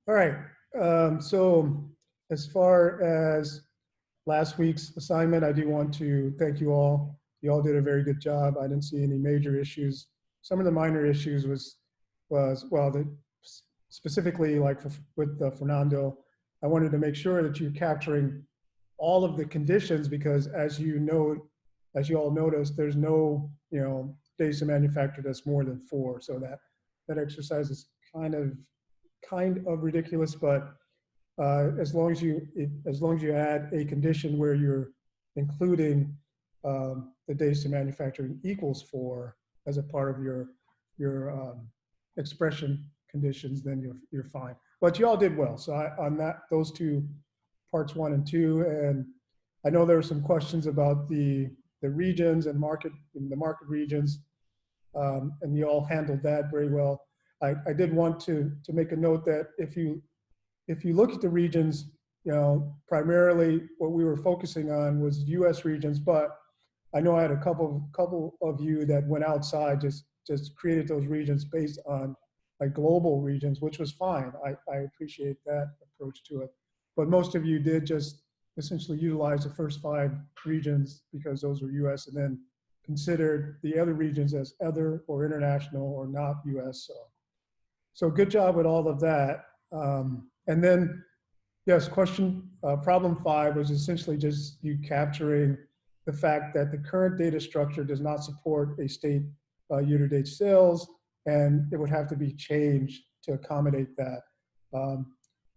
All right. So as far as last week's assignment, I do want to thank you all. You all did a very good job. I didn't see any major issues. Some of the minor issues was well, specifically like with Fernando, I wanted to make sure that you're capturing all of the conditions because as you all noticed, there's no, days to manufacture that's more than 4. So that exercise is kind of ridiculous, but as long as you add a condition where you're including the days to manufacturing equals 4 as a part of your expression conditions, then you're fine. But you all did well. So on those two parts 1 and 2, and I know there were some questions about the regions and the market regions, and you all handled that very well. I did want to make a note that if you look at the regions, primarily what we were focusing on was U.S. regions, but I know I had a couple of you that went outside, just created those regions based on like global regions, which was fine. I appreciate that approach to it. But most of you did just essentially utilize the first 5 regions because those were U.S. and then considered the other regions as other or international or not U.S. So good job with all of that. And then, yes, problem 5 was essentially just you capturing the fact that the current data structure does not support a state year-to-date sales, and it would have to be changed to accommodate that.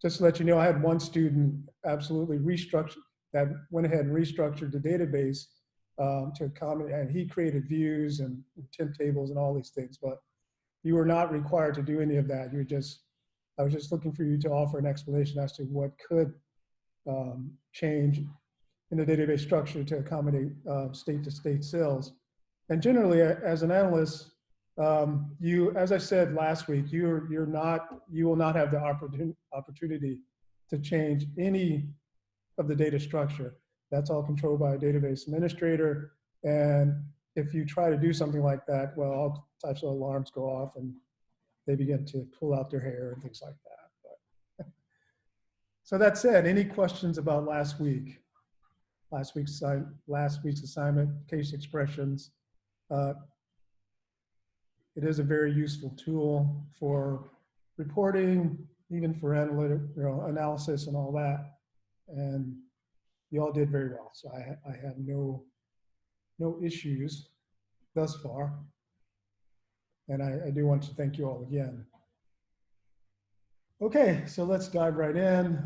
Just to let you know, I had one student absolutely went ahead and restructured the database to accommodate, and he created views and temp tables and all these things, but you were not required to do any of that. I was just looking for you to offer an explanation as to what could change in the database structure to accommodate state-to-state sales. And generally, as an analyst, as I said last week, you will not have the opportunity to change any of the data structure. That's all controlled by a database administrator. And if you try to do something like that, well, all types of alarms go off and they begin to pull out their hair and things like that. But so that said, any questions about last week's assignment, case expressions? It is a very useful tool for reporting, even for analysis and all that. And you all did very well. So I had no issues thus far. And I do want to thank you all again. Okay, so let's dive right in.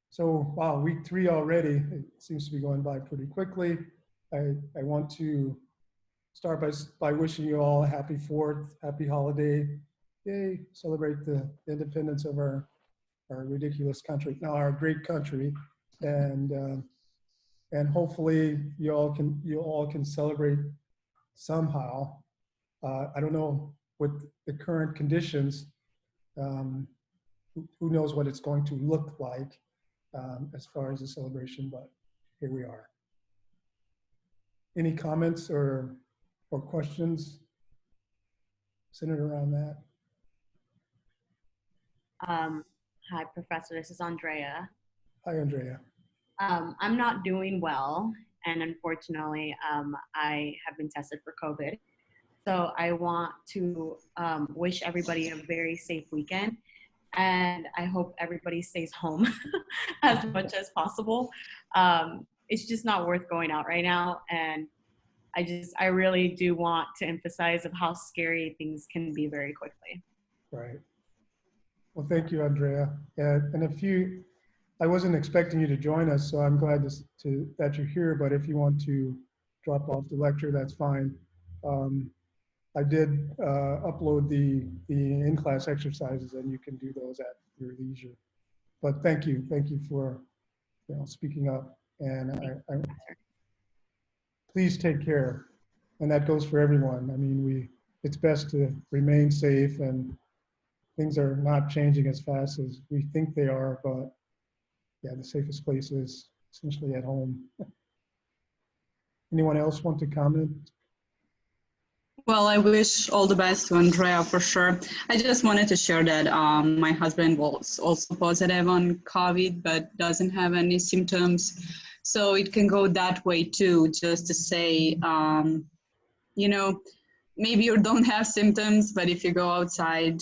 So wow, week 3 already. It seems to be going by pretty quickly. I want to start by wishing you all a happy 4th, happy holiday. Yay, celebrate the independence of our ridiculous country, now our great country. And hopefully you all can celebrate somehow. I don't know with the current conditions, who knows what it's going to look like as far as the celebration, but here we are. Any comments or questions centered around that? Hi, Professor. This is Andrea. Hi, Andrea. I'm not doing well, and unfortunately, I have been tested for COVID. So I want to wish everybody a very safe weekend, and I hope everybody stays home as much as possible. It's just not worth going out right now, and I really do want to emphasize of how scary things can be very quickly. Right. Well, thank you, Andrea. And I wasn't expecting you to join us, so I'm glad that you're here, but if you want to drop off the lecture, that's fine. I did upload the in-class exercises, and you can do those at your leisure. But thank you for speaking up, and please take care, and that goes for everyone. I mean, it's best to remain safe, and things are not changing as fast as we think they are, but yeah, the safest place is essentially at home. Anyone else want to comment? Well, I wish all the best to Andrea for sure. I just wanted to share that my husband was also positive on COVID, but doesn't have any symptoms. So it can go that way too, just to say, you know, maybe you don't have symptoms, but if you go outside,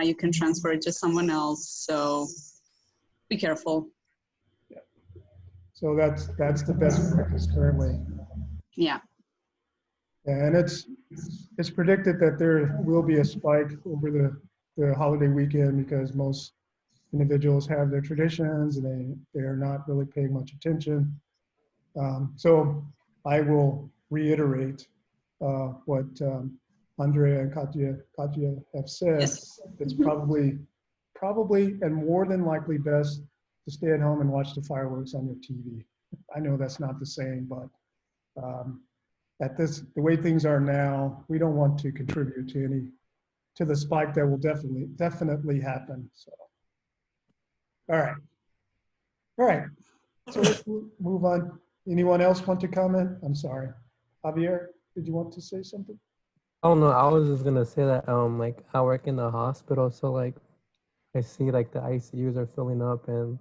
you can transfer it to someone else. So be careful. Yeah. So that's the best practice currently. Yeah. And it's predicted that there will be a spike over the holiday weekend because most individuals have their traditions and they are not really paying much attention. So I will reiterate what Andrea and Katya have said. Yes. It's probably and more than likely best to stay at home and watch the fireworks on your TV. I know that's not the same, but um, the way things are now, we don't want to contribute to the spike that will definitely happen. So, all right, all right. So let's move on. Anyone else want to comment? I'm sorry, Javier, did you want to say something? Oh no, I was just gonna say that like I work in the hospital, so like I see like the ICUs are filling up and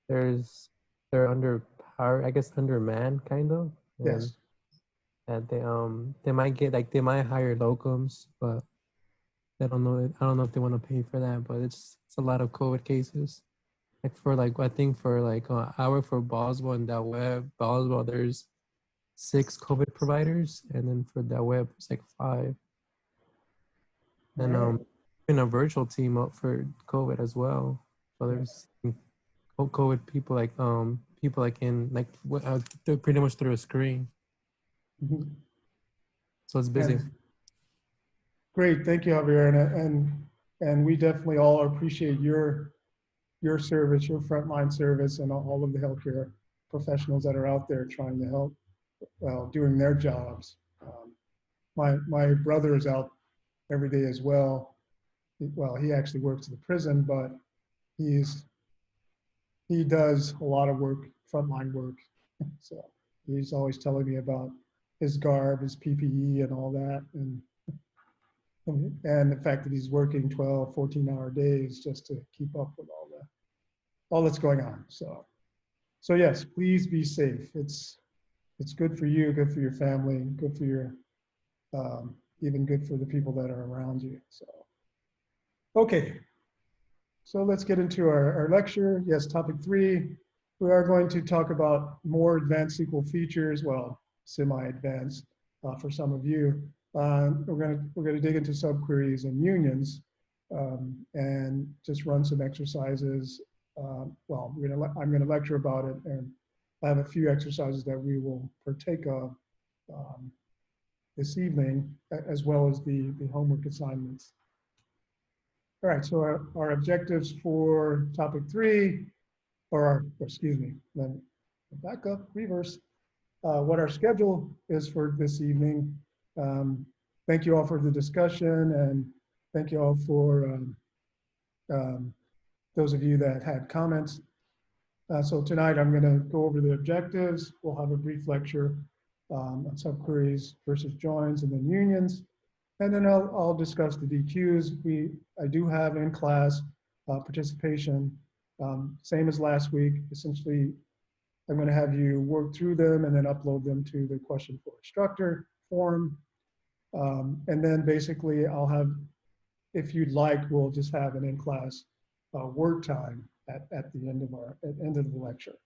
they're under power, I guess undermanned kind of. And Yes. that they might get like they might hire locums, but I don't know if they want to pay for that, but it's a lot of COVID cases. Like for like I think for like I work for Boswell and that web Boswell there's 6 COVID providers, and then for that web it's like 5. All And right. in a virtual team up for COVID as well. So there's COVID people like in like they're pretty much through a screen. Mhm. So it's busy. Great, thank you, Javier, and we definitely all appreciate your service, your frontline service, and all of the healthcare professionals that are out there trying to help, well, doing their jobs. My brother is out every day as well. Well, he actually works at the prison, but he does a lot of work, frontline work. So he's always telling me about his garb, his PPE, and all that, and the fact that he's working 12, 14-hour days just to keep up with all that's going on. So yes, please be safe. It's good for you, good for your family, good for your even good for the people that are around you. So okay, so let's get into our lecture. Yes, topic 3. We are going to talk about more advanced SQL features. Well, semi-advanced for some of you. We're gonna dig into subqueries and unions and just run some exercises. Well, I'm gonna lecture about it, and I have a few exercises that we will partake of this evening, as well as the homework assignments. All right, so our objectives for topic 3, excuse me, then back up, reverse. What our schedule is for this evening. Thank you all for the discussion, and thank you all for those of you that had comments. So tonight I'm going to go over the objectives. We'll have a brief lecture on subqueries versus joins and then unions. And then I'll discuss the DQs. I do have in class participation, same as last week. Essentially, I'm going to have you work through them and then upload them to the question for instructor form. And then basically I'll have, if you'd like, we'll just have an in-class work time at the end of the lecture.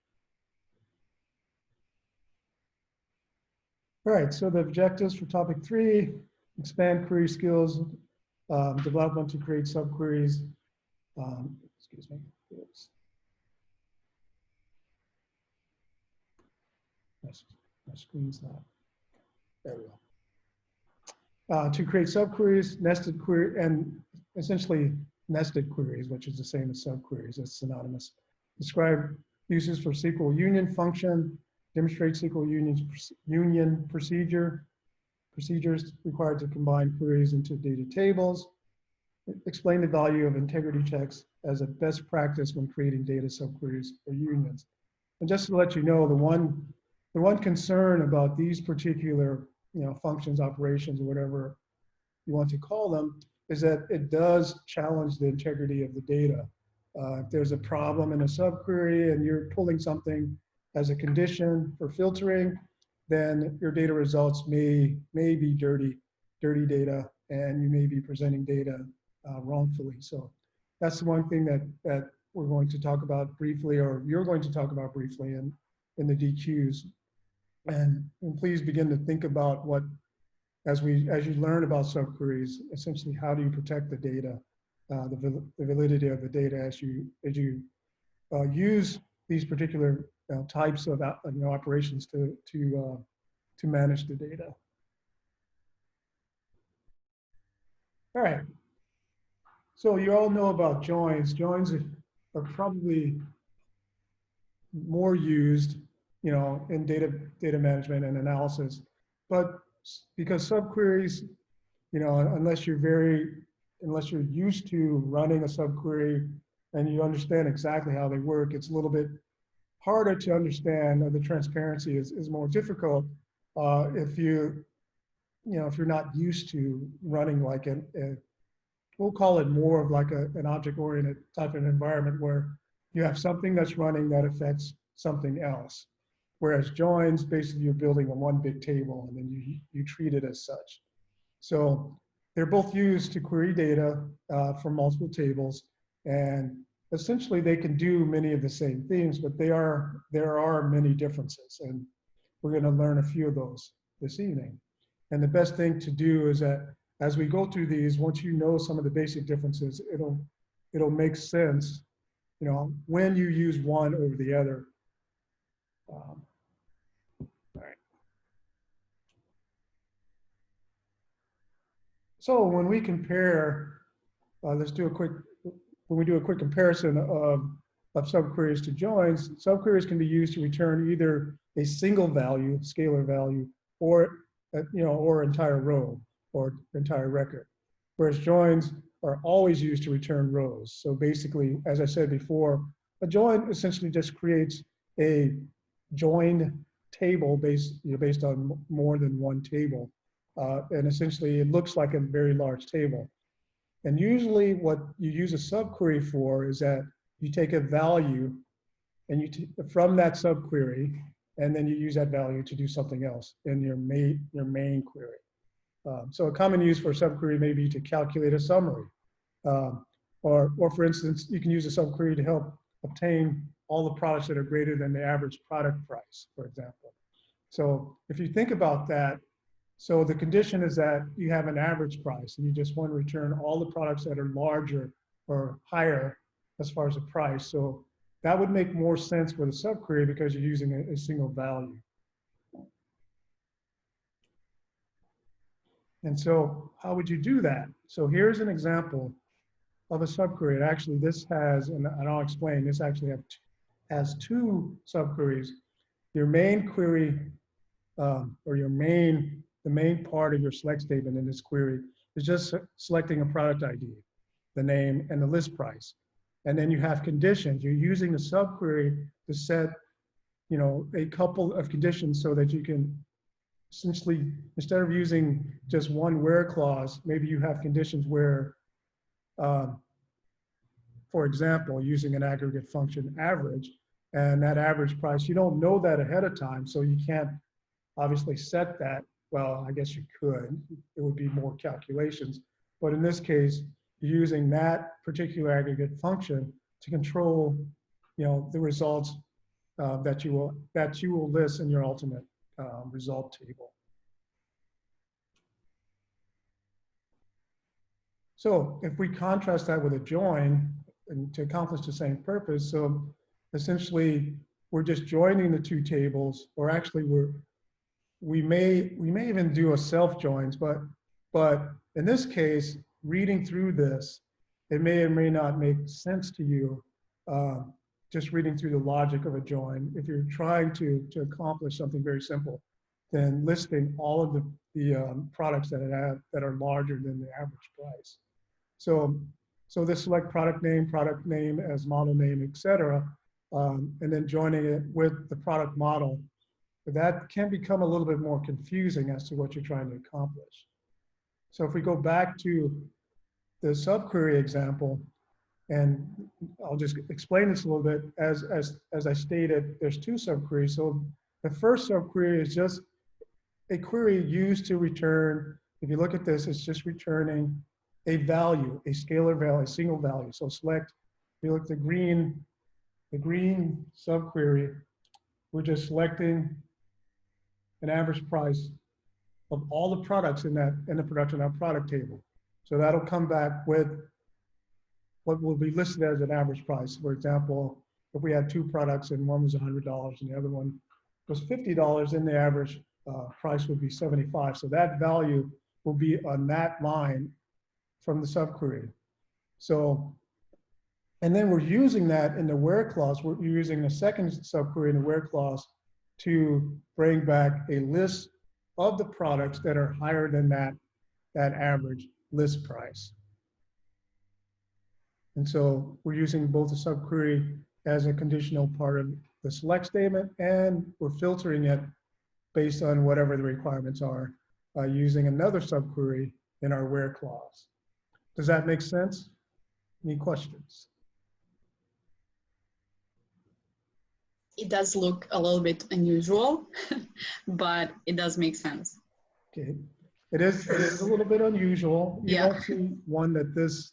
All right, so the objectives for topic 3, expand query skills, development to create subqueries. Excuse me. Oops. My screen's not. There we go. To create subqueries, nested query, and essentially nested queries, which is the same as subqueries. It's synonymous. Describe uses for SQL union function. Demonstrate SQL union procedures required to combine queries into data tables. Explain the value of integrity checks as a best practice when creating data subqueries or unions. And just to let you know, the one concern about these particular functions, operations, or whatever you want to call them, is that it does challenge the integrity of the data. If there's a problem in a subquery and you're pulling something as a condition for filtering, then your data results may be dirty data, and you may be presenting data wrongfully. So that's the one thing that we're going to talk about briefly, or you're going to talk about briefly in the DQs. And please begin to think about what, as you learn about subqueries, essentially how do you protect the data, the validity of the data as you use these particular types of operations to manage the data. All right. So you all know about joins. Joins are probably more used, in data management and analysis, but because subqueries, unless you're used to running a subquery and you understand exactly how they work, it's a little bit harder to understand. The transparency is more difficult if you're not used to running like we'll call it more of like an object-oriented type of environment where you have something that's running that affects something else. Whereas joins, basically you're building a one big table and then you treat it as such. So they're both used to query data from multiple tables, and essentially they can do many of the same things, but there are many differences, and we're going to learn a few of those this evening. And the best thing to do is that as we go through these, once you know some of the basic differences, it'll make sense, when you use one over the other. All right. So when we compare, when we do a quick comparison of subqueries to joins, subqueries can be used to return either a single value, scalar value, or entire row or entire record. Whereas joins are always used to return rows. So basically, as I said before, a join essentially just creates a joined table based on more than one table. And essentially it looks like a very large table. And usually what you use a subquery for is that you take a value and from that subquery, and then you use that value to do something else in your main query. So a common use for a subquery may be to calculate a summary. Or for instance, you can use a subquery to help obtain all the products that are greater than the average product price, for example. So if you think about that, so the condition is that you have an average price and you just want to return all the products that are larger or higher as far as the price. So that would make more sense with a subquery because you're using a single value. And so how would you do that? So here's an example of a subquery. Actually, this has, and I'll explain, this actually has two subqueries. Your main query, or the main part of your select statement in this query is just selecting a product ID, the name, and the list price. And then you have conditions. You're using the subquery to set, a couple of conditions so that you can essentially, instead of using just one where clause, maybe you have conditions where, for example, using an aggregate function average, and that average price, you don't know that ahead of time, so you can't obviously set that. Well, I guess you could. It would be more calculations. But in this case, you're using that particular aggregate function to control, the results that you will list in your ultimate result table. So if we contrast that with a join, and to accomplish the same purpose, so essentially we're just joining the two tables, or actually we may even do a self joins, but in this case, reading through this, it may or may not make sense to you, just reading through the logic of a join. If you're trying to accomplish something very simple, then listing all of the products that are larger than the average price. So this select product name as model name, etc., and then joining it with the product model. But that can become a little bit more confusing as to what you're trying to accomplish. So if we go back to the subquery example, and I'll just explain this a little bit. As I stated, there's two subqueries. So the first subquery is just a query used to return, if you look at this, it's just returning a value, a scalar value, a single value. So select, if you look at the green subquery, we're just selecting an average price of all the products in the production.product table. So that'll come back with what will be listed as an average price. For example, if we had two products and one was $100 and the other one was $50, then the average price would be 75. So that value will be on that line from the subquery. So, and then we're using that in the where clause. We're using the second subquery in the where clause to bring back a list of the products that are higher than that average list price. And so we're using both the subquery as a conditional part of the select statement, and we're filtering it based on whatever the requirements are using another subquery in our where clause. Does that make sense? Any questions? It does look a little bit unusual, but it does make sense. Okay, it is a little bit unusual. You won't see one that's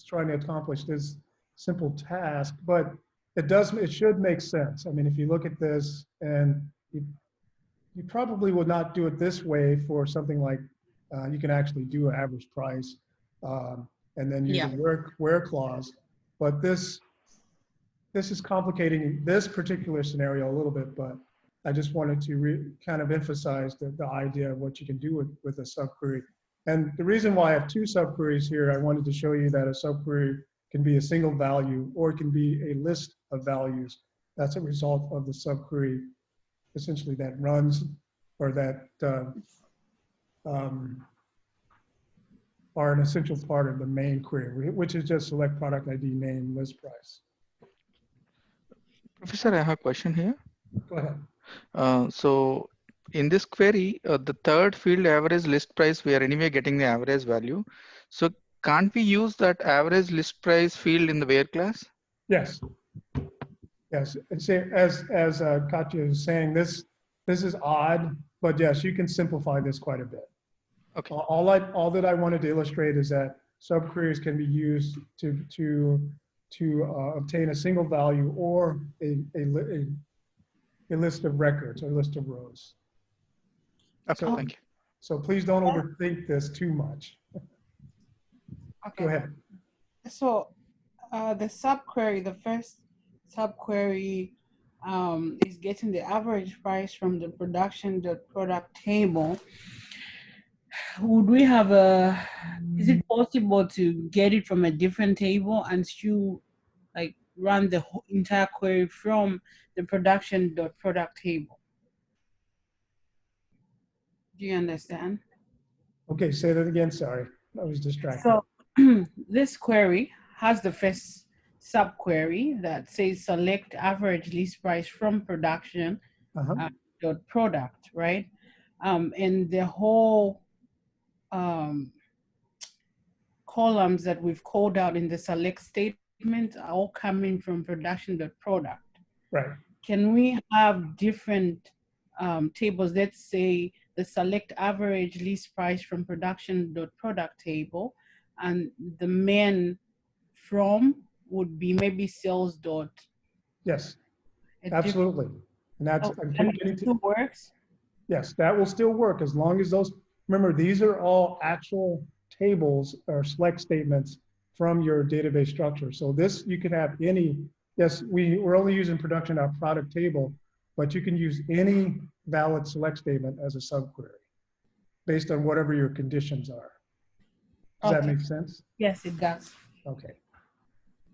trying to accomplish this simple task, but it should make sense. I mean, if you look at this, and you probably would not do it this way for something like you can actually do an average price and then use a where clause, but this is complicating this particular scenario a little bit, but I just wanted to kind of emphasize the idea of what you can do with a subquery. And the reason why I have two subqueries here, I wanted to show you that a subquery can be a single value or it can be a list of values. That's a result of the subquery essentially that runs or that are an essential part of the main query, which is just select product ID, name, list price. Professor, I have a question here. Go ahead. So in this query, the third field average list price, we are anyway getting the average value. So can't we use that average list price field in the where class? Yes. Yes. And say, as Katya is saying, this is odd, but yes, you can simplify this quite a bit. Okay. All that I wanted to illustrate is that subqueries can be used to obtain a single value or a list of records or list of rows. Okay, thank you. So please don't overthink this too much. Okay. Go ahead. So the subquery, the first subquery is getting the average price from the production.product table. Would we have is it possible to get it from a different table and still like run the whole entire query from the production.product table? Do you understand? Okay, say that again. Sorry, I was distracted. So this query has the first subquery that says select average list price from production dot product, right? And the whole columns that we've called out in the select statement are all coming from production.product. Right. Can we have different tables? Let's say the select average list price from production.product table, and the main from would be maybe sales dot. Yes, absolutely. And that's and it still works? Yes, that will still work as long as those, remember, these are all actual tables or select statements from your database structure. So this, you can have any, yes, we're only using production.product table, but you can use any valid select statement as a subquery based on whatever your conditions are. Does that make sense? Yes, it does. Okay,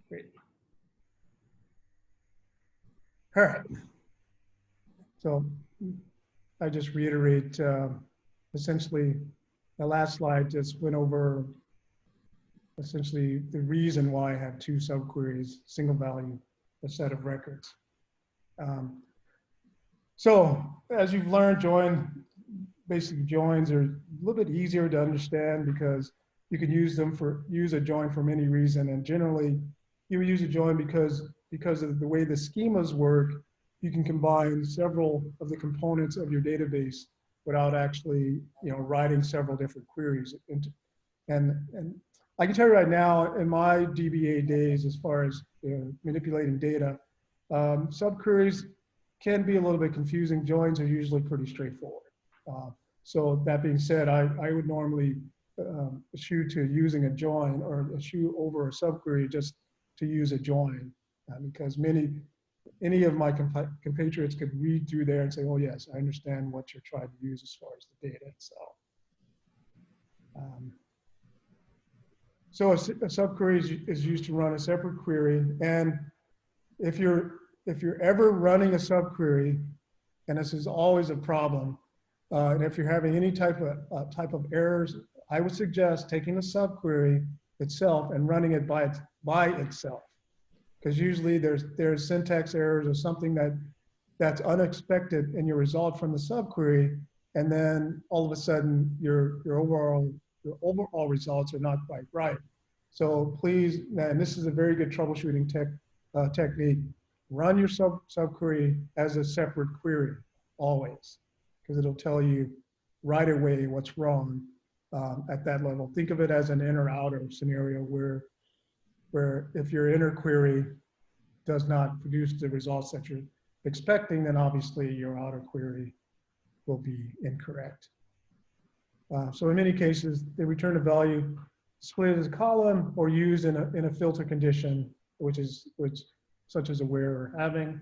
great. All right. So I just reiterate, essentially, the last slide just went over essentially the reason why I have two subqueries, single value, a set of records. So as you've learned, join basic joins are a little bit easier to understand because you can use a join for any reason. And generally, you would use a join because of the way the schemas work. You can combine several of the components of your database without actually, writing several different queries into. And I can tell you right now, in my DBA days, as far as manipulating data, subqueries can be a little bit confusing. Joins are usually pretty straightforward. So that being said, I would normally eschew to using a join or eschew over a subquery just to use a join because any of my compatriots could read through there and say, oh yes, I understand what you're trying to use as far as the data itself. So a subquery is used to run a separate query. And if you're ever running a subquery, and this is always a problem, and if you're having any type of errors, I would suggest taking the subquery itself and running it by itself, because usually there's syntax errors or something that's unexpected in your result from the subquery, and then all of a sudden your overall results are not quite right. So please, and this is a very good troubleshooting technique, run your subquery as a separate query always, because it'll tell you right away what's wrong at that level. Think of it as an inner-outer scenario where if your inner query does not produce the results that you're expecting, then obviously your outer query will be incorrect. So in many cases, they return a value split as a column or used in a filter condition, which such as a where or having.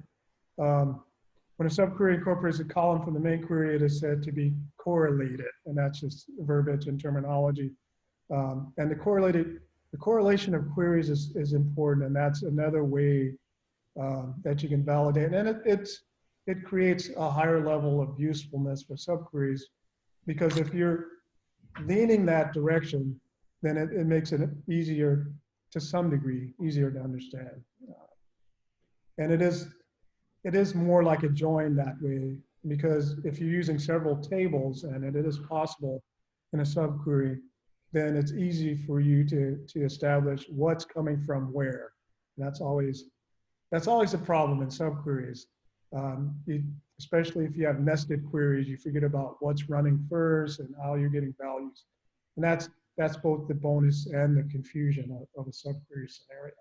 When a subquery incorporates a column from the main query, it is said to be correlated, and that's just verbiage and terminology. And the correlation of queries is important, and that's another way that you can validate. And it creates a higher level of usefulness for subqueries, because if you're leaning that direction, then it makes it easier, to some degree, easier to understand. And it is more like a join that way, because if you're using several tables, and it is possible in a subquery, then it's easy for you to establish what's coming from where. And that's always a problem in subqueries. Especially if you have nested queries, you forget about what's running first and how you're getting values. And that's both the bonus and the confusion of a subquery scenario.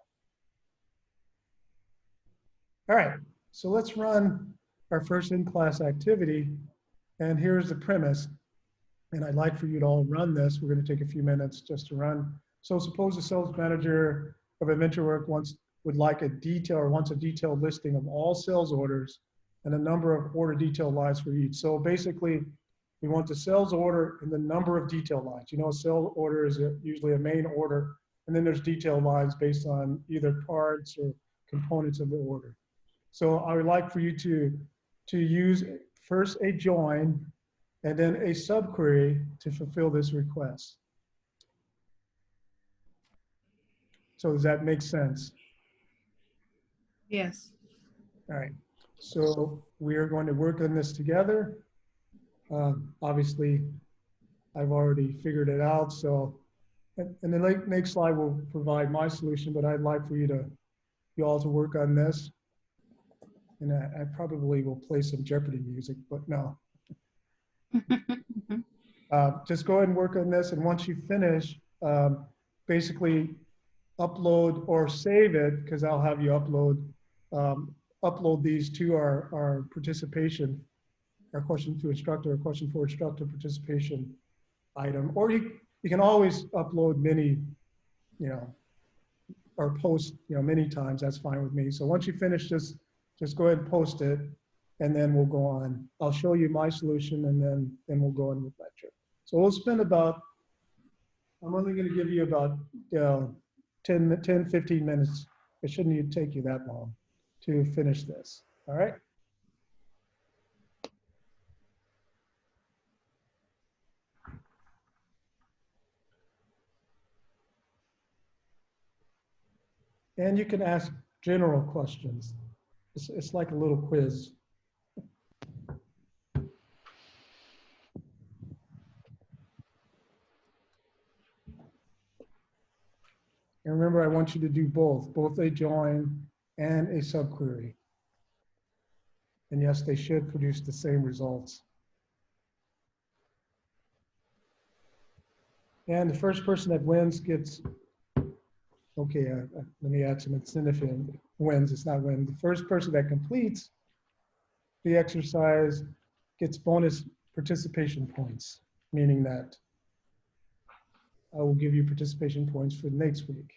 All right, so let's run our first in-class activity. And here's the premise. And I'd like for you to all run this. We're going to take a few minutes just to run. So suppose the sales manager of InventorWorks wants a detailed listing of all sales orders and a number of order detail lines for each. So basically, we want the sales order and the number of detail lines. A sales order is usually a main order, and then there's detail lines based on either parts or components of the order. So I would like for you to use first a join and then a subquery to fulfill this request. So does that make sense? Yes. All right, so we are going to work on this together. Obviously, I've already figured it out. So, and the next slide will provide my solution, but I'd like for you all to work on this. And I probably will play some Jeopardy music, but no. Just go ahead and work on this. And once you finish, basically upload or save it, because I'll have you upload these to our participation, our question to instructor, or question for instructor participation item. Or you can always upload many, or post, many times. That's fine with me. So once you finish, just go ahead and post it, and then we'll go on. I'll show you my solution, and then we'll go on with lecture. So we'll spend I'm only going to give you about 10, 15 minutes. It shouldn't even take you that long to finish this. All right. And you can ask general questions. It's like a little quiz. remember, I want you to do both a join and a subquery. And yes, they should produce the same results. And the first person that wins gets, okay, let me add some incentive. Wins, it's not win. The first person that completes the exercise gets bonus participation points, meaning that I will give you participation points for next week.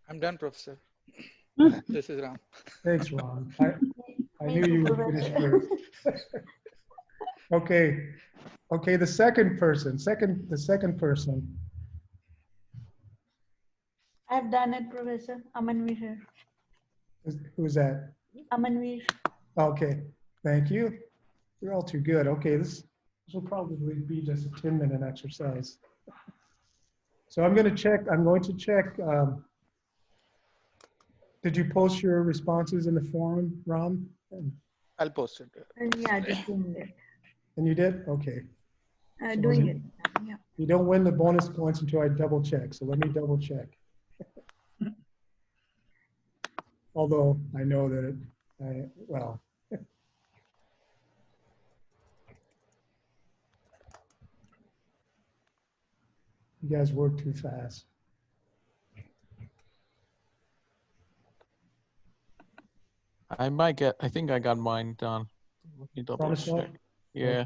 I'm done, Professor. This is Ram. Thanks, Ron. I knew you would finish first. Okay. Okay, the second person. I've done it, Professor. Amanveer here. Who's that? Amanveer. Okay, thank you. You're all too good. Okay, this will probably be just a 10-minute exercise. So I'm going to check. Did you post your responses in the forum, Ram? I'll post it. Yeah, just doing it. And you did? Okay. So Doing it. Yeah. You don't win the bonus points until I double check. So let me double check. Although I know that well. You guys work too fast. I think I got mine done. Let me double Promise check. not? Yeah.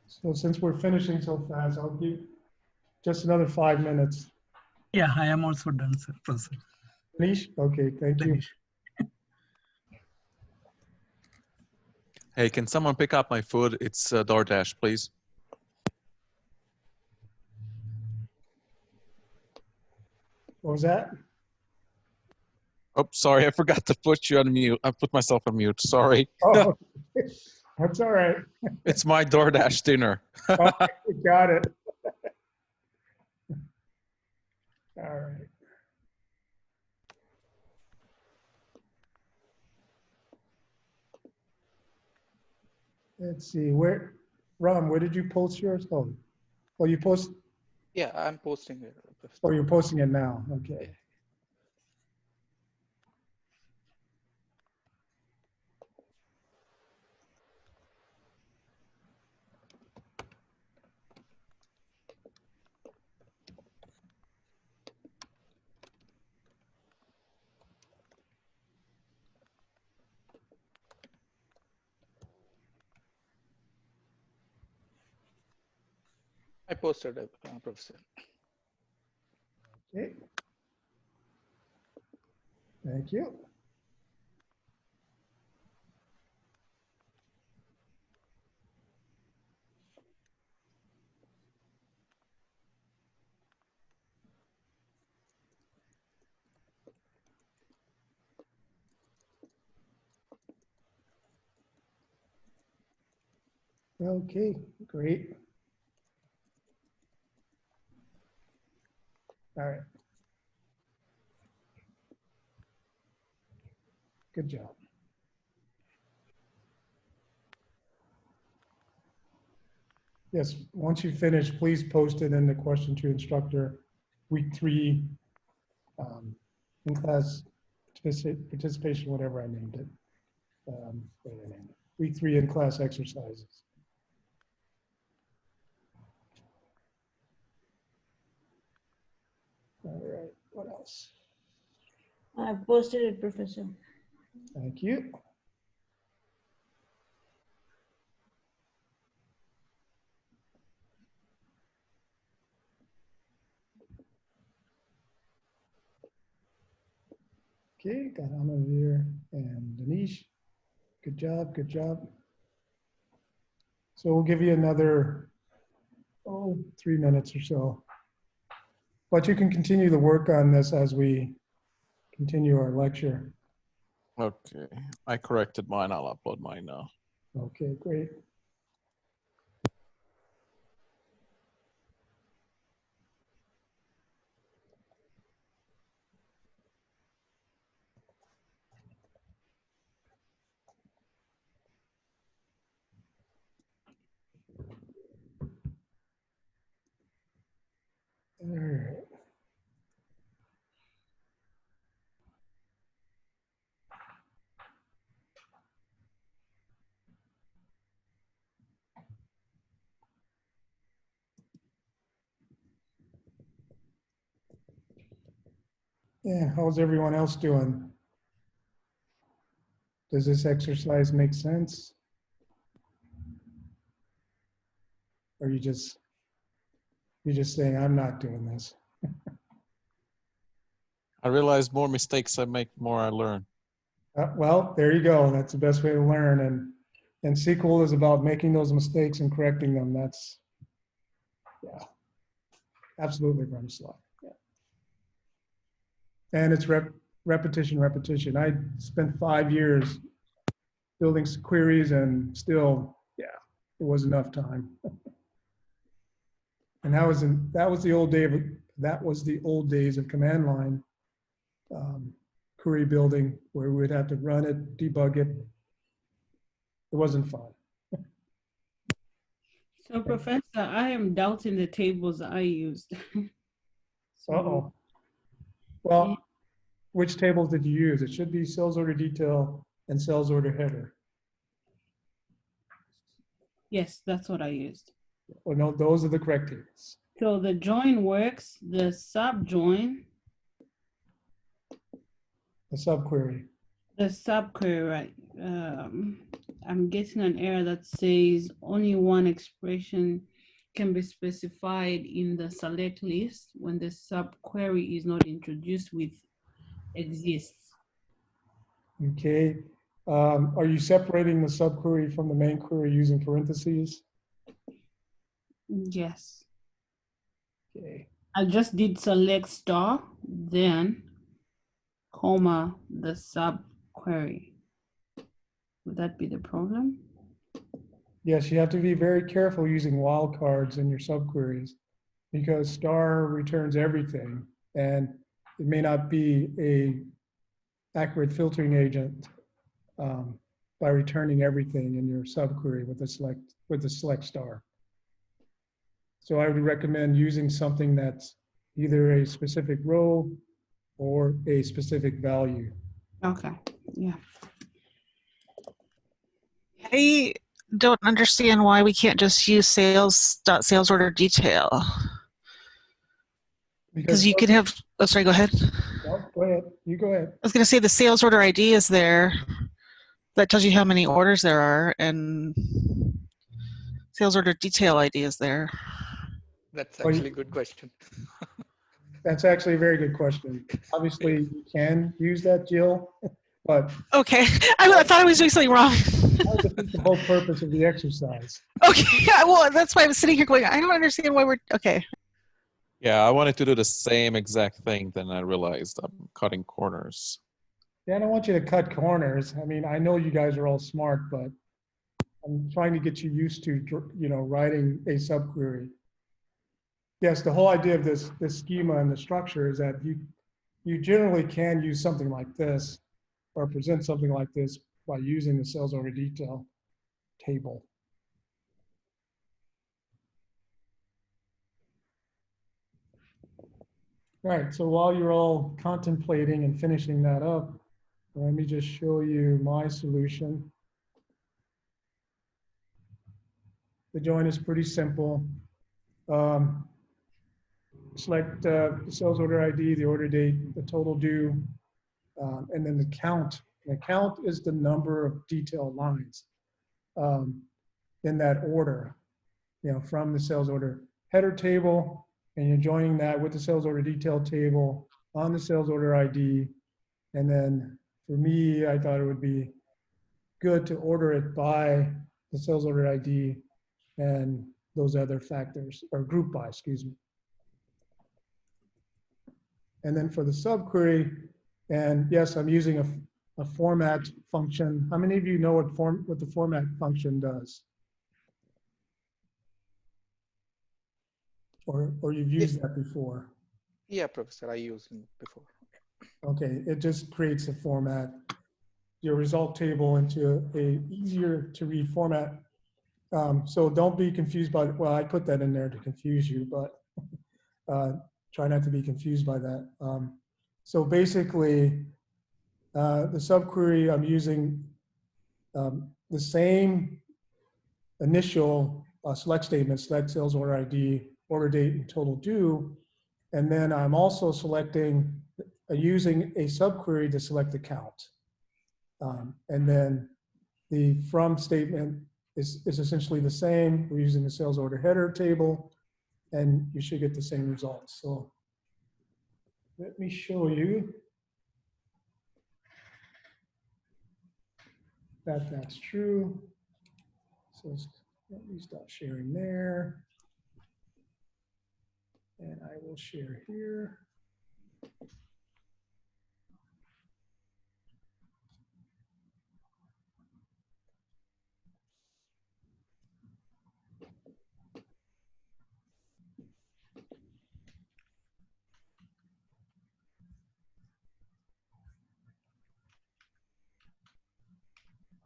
So since we're finishing so fast, I'll give just another 5 minutes. Yeah, I am also done, sir. Professor. Manish? Okay, thank you. Finish. Hey, can someone pick up my food? It's DoorDash, please. What was that? Oh, sorry, I forgot to put you on mute. I put myself on mute. Sorry. Oh, that's all right. It's my DoorDash dinner. Okay, got it. All right. Let's see, Ram, where did you post yours? Oh, you post, Yeah, I'm posting it. oh, you're posting it now. Okay. I posted it, Professor. Okay. Thank you. Okay, great. All right. Good job. Yes, once you finish, please post it in the question to instructor week 3 in class participation, whatever I named it. What did I name it? Week 3 in class exercises. All right, what else? I've posted it, Professor. Thank you. Okay, got Amavir and Danish. Good job, good job. So we'll give you another, 3 minutes or so. But you can continue the work on this as we continue our lecture. Okay. I corrected mine. I'll upload mine now. Okay, great. Yeah, how's everyone else doing? Does this exercise make sense? Or you're just saying, I'm not doing this? I realize more mistakes I make, more I learn. Well, there you go. That's the best way to learn. And SQL is about making those mistakes and correcting them. That's, yeah, absolutely, Bronislaw. Yeah. And it's repetition, repetition. I spent 5 years building queries and still, yeah, it was enough time. And that was the old days of command line query building, where we would have to run it, debug it. It wasn't fun. So, Professor, I am doubting the tables I used. Uh-oh. Well, which tables did you use? It should be sales order detail and sales order header. Yes, that's what I used. Well, no, those are the correct tables. So the join works, the subjoin, The subquery. the subquery, right? I'm getting an error that says only one expression can be specified in the select list when the subquery is not introduced with exists. Okay. Are you separating the subquery from the main query using parentheses? Yes. Okay. I just did select star, then comma the subquery. Would that be the problem? Yes, you have to be very careful using wildcards in your subqueries, because star returns everything, and it may not be a accurate filtering agent by returning everything in your subquery with the select star. So I would recommend using something that's either a specific row or a specific value. Okay, yeah. I don't understand why we can't just use sales order detail. Because you could have, oh, sorry, go ahead. No, go ahead. You go ahead. I was going to say the sales order ID is there. That tells you how many orders there are, and sales order detail ID is there. That's actually a good question. That's actually a very good question. Obviously, you can use that, Jill, but okay, I thought I was doing something wrong. that defeats the whole purpose of the exercise. Okay, well, that's why I was sitting here going, I don't understand why we're okay. Yeah, I wanted to do the same exact thing, then I realized I'm cutting corners. Yeah, I don't want you to cut corners. I mean, I know you guys are all smart, but I'm trying to get you used to, writing a subquery. Yes, the whole idea of this schema and the structure is that you generally can use something like this or present something like this by using the sales order detail table. All right, so while you're all contemplating and finishing that up, let me just show you my solution. The join is pretty simple. Select the sales order ID, the order date, the total due, and then the count. The count is the number of detail lines in that order, from the sales order header table, and you're joining that with the sales order detail table on the sales order ID. And then for me, I thought it would be good to order it by the sales order ID and those other factors, or group by, excuse me. And then for the subquery, and yes, I'm using a format function. How many of you know what the format function does? Or you've used that before? Yeah, Professor, I used it before. Okay, it just creates a format, your result table, into a easier to read format. So don't be confused by, well, I put that in there to confuse you, but try not to be confused by that. So basically, the subquery, I'm using the same initial select statement, select sales order ID, order date, and total due. And then I'm also selecting using a subquery to select the count. And then the from statement is essentially the same. We're using the sales order header table, and you should get the same results. So let me show you that that's true. So let me stop sharing there. And I will share here.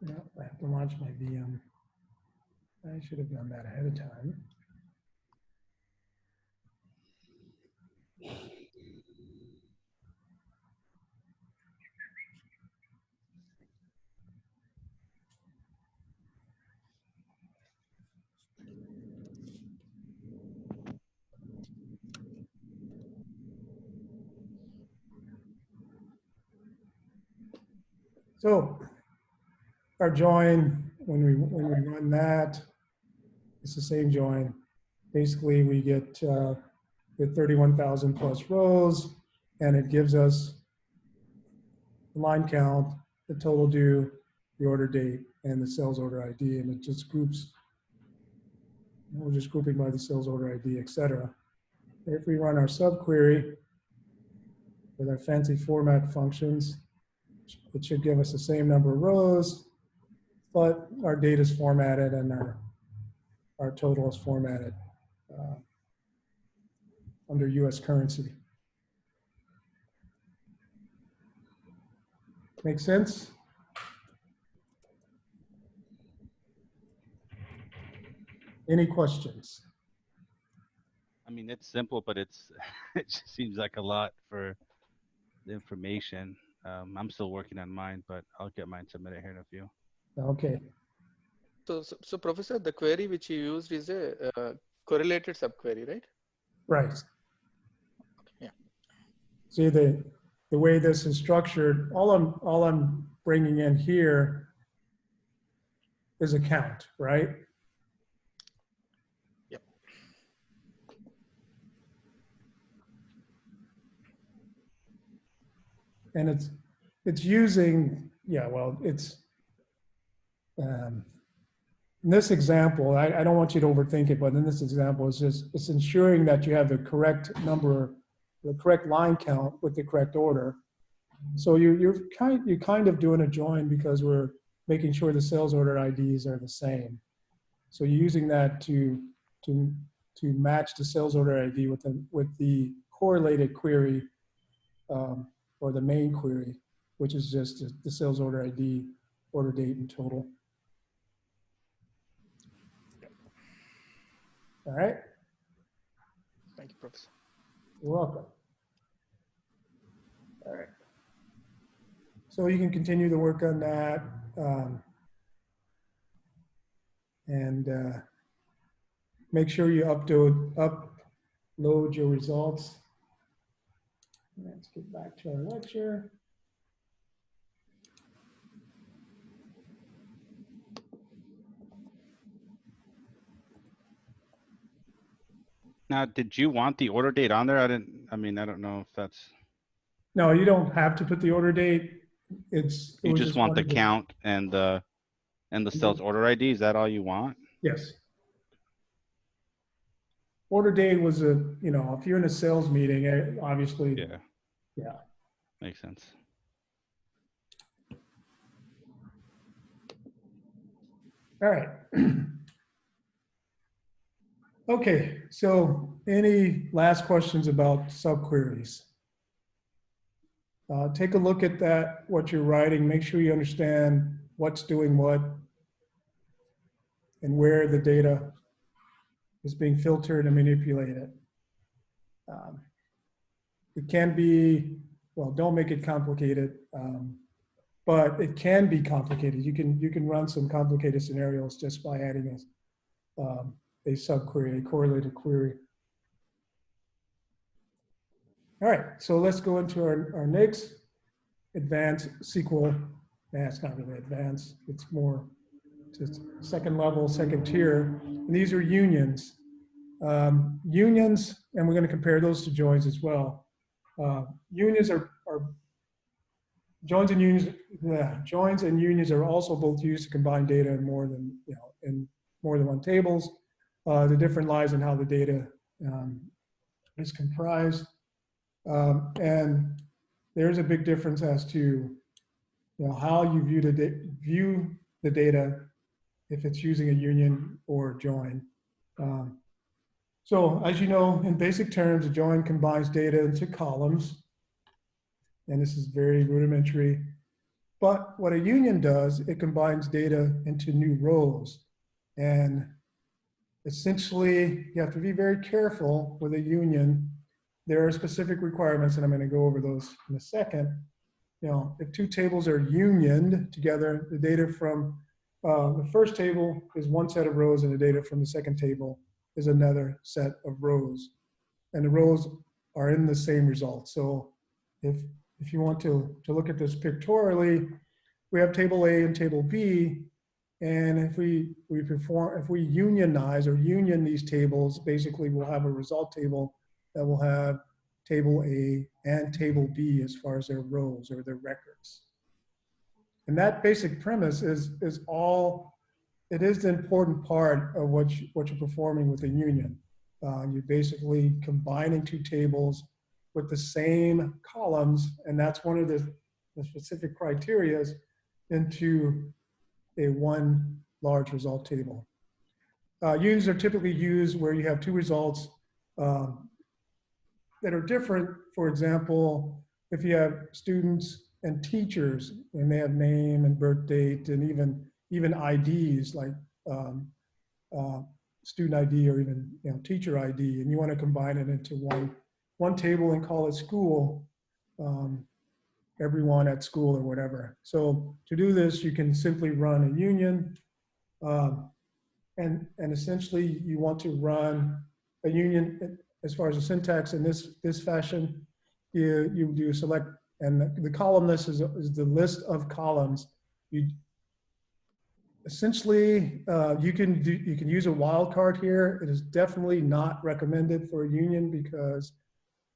No, I have to launch my VM. I should have done that ahead of time. So our join, when we run that, it's the same join. Basically, we get with 31,000 plus rows, and it gives us the line count, the total due, the order date, and the sales order ID, and it just groups. We're just grouping by the sales order ID, et cetera. If we run our subquery with our fancy format functions, it should give us the same number of rows, but our data is formatted and our total is formatted under US currency. Make sense? Any questions? I mean, it's simple, but it's it just seems like a lot for the information. I'm still working on mine, but I'll get mine submitted here in a few. Okay. So Professor, the query which you used is a correlated subquery, right? Right. Yeah. See, the way this is structured, all I'm bringing in here is a count, right? Yep. And it's using, yeah, well, it's in this example, I don't want you to overthink it, but in this example, it's ensuring that you have the correct number, the correct line count with the correct order. So you're kind of doing a join because we're making sure the sales order IDs are the same. So you're using that to match the sales order ID with the correlated query or the main query, which is just the sales order ID, order date, and total. All right. Thank you, Professor. You're welcome. All right. So you can continue to work on that. And make sure you upload your results. Let's get back to our lecture. Now, did you want the order date on there? I don't know if that's. No, you don't have to put the order date. You just want the count and the sales order ID. Is that all you want? Yes. Order date was if you're in a sales meeting, obviously. Yeah. Yeah. Makes sense. All right. Okay, so any last questions about subqueries? Take a look at that, what you're writing, make sure you understand what's doing what and where the data is being filtered and manipulated. It can be, well, don't make it complicated, but it can be complicated. You can run some complicated scenarios just by adding a subquery, a correlated query. All right, so let's go into our next advanced SQL. It's not really advanced, it's more just second level, second tier. And these are unions. Unions, and we're going to compare those to joins as well. Unions are joins and unions. Yeah, joins and unions are also both used to combine data in more than one tables. The difference lies in how the data is comprised, and there's a big difference as to how you view the data if it's using a union or a join. So as you know, in basic terms, a join combines data into columns, and this is very rudimentary. But what a union does, it combines data into new rows. And essentially, you have to be very careful with a union. There are specific requirements, and I'm going to go over those in a second. If two tables are unioned together, the data from the first table is one set of rows, and the data from the second table is another set of rows. And the rows are in the same result. So if you want to look at this pictorially, we have table A and table B. And if we unionize or union these tables, basically we'll have a result table that will have table A and table B as far as their rows or their records. And that basic premise is the important part of what you're performing with a union. You're basically combining two tables with the same columns, and that's one of the specific criteria into a one large result table. Unions are typically used where you have two results that are different. For example, if you have students and teachers and they have name and birth date and even IDs like student ID or even teacher ID, and you want to combine it into one table and call it school, everyone at school or whatever. So to do this, you can simply run a union, and essentially you want to run a union as far as the syntax in this fashion. You do select, and the column list is the list of columns. You essentially you can use a wildcard here. It is definitely not recommended for a union because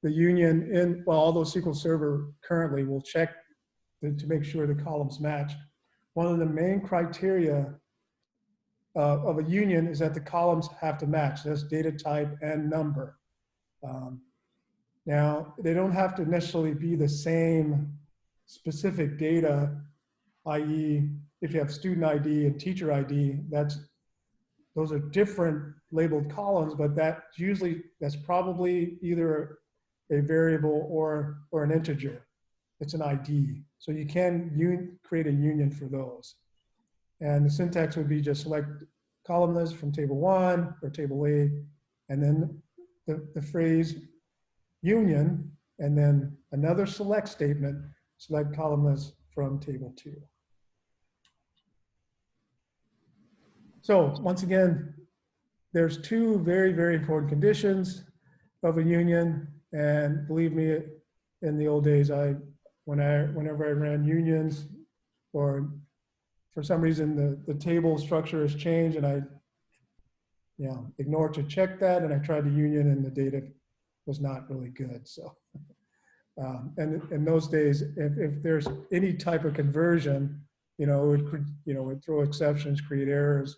the union although SQL Server currently will check to make sure the columns match. One of the main criteria of a union is that the columns have to match. That's data type and number. Now, they don't have to necessarily be the same specific data, i.e., if you have student ID and teacher ID, those are different labeled columns, but that's probably either a variable or an integer. It's an ID. So you can create a union for those. And the syntax would be just select column list from table 1 or table A, and then the phrase union, and then another select statement, select column list from table 2. So once again, there's two very, very important conditions of a union. And believe me, in the old days, whenever I ran unions, or for some reason the table structure has changed and I ignored to check that, and I tried the union and the data was not really good. So, and in those days, if there's any type of conversion, it would throw exceptions, create errors.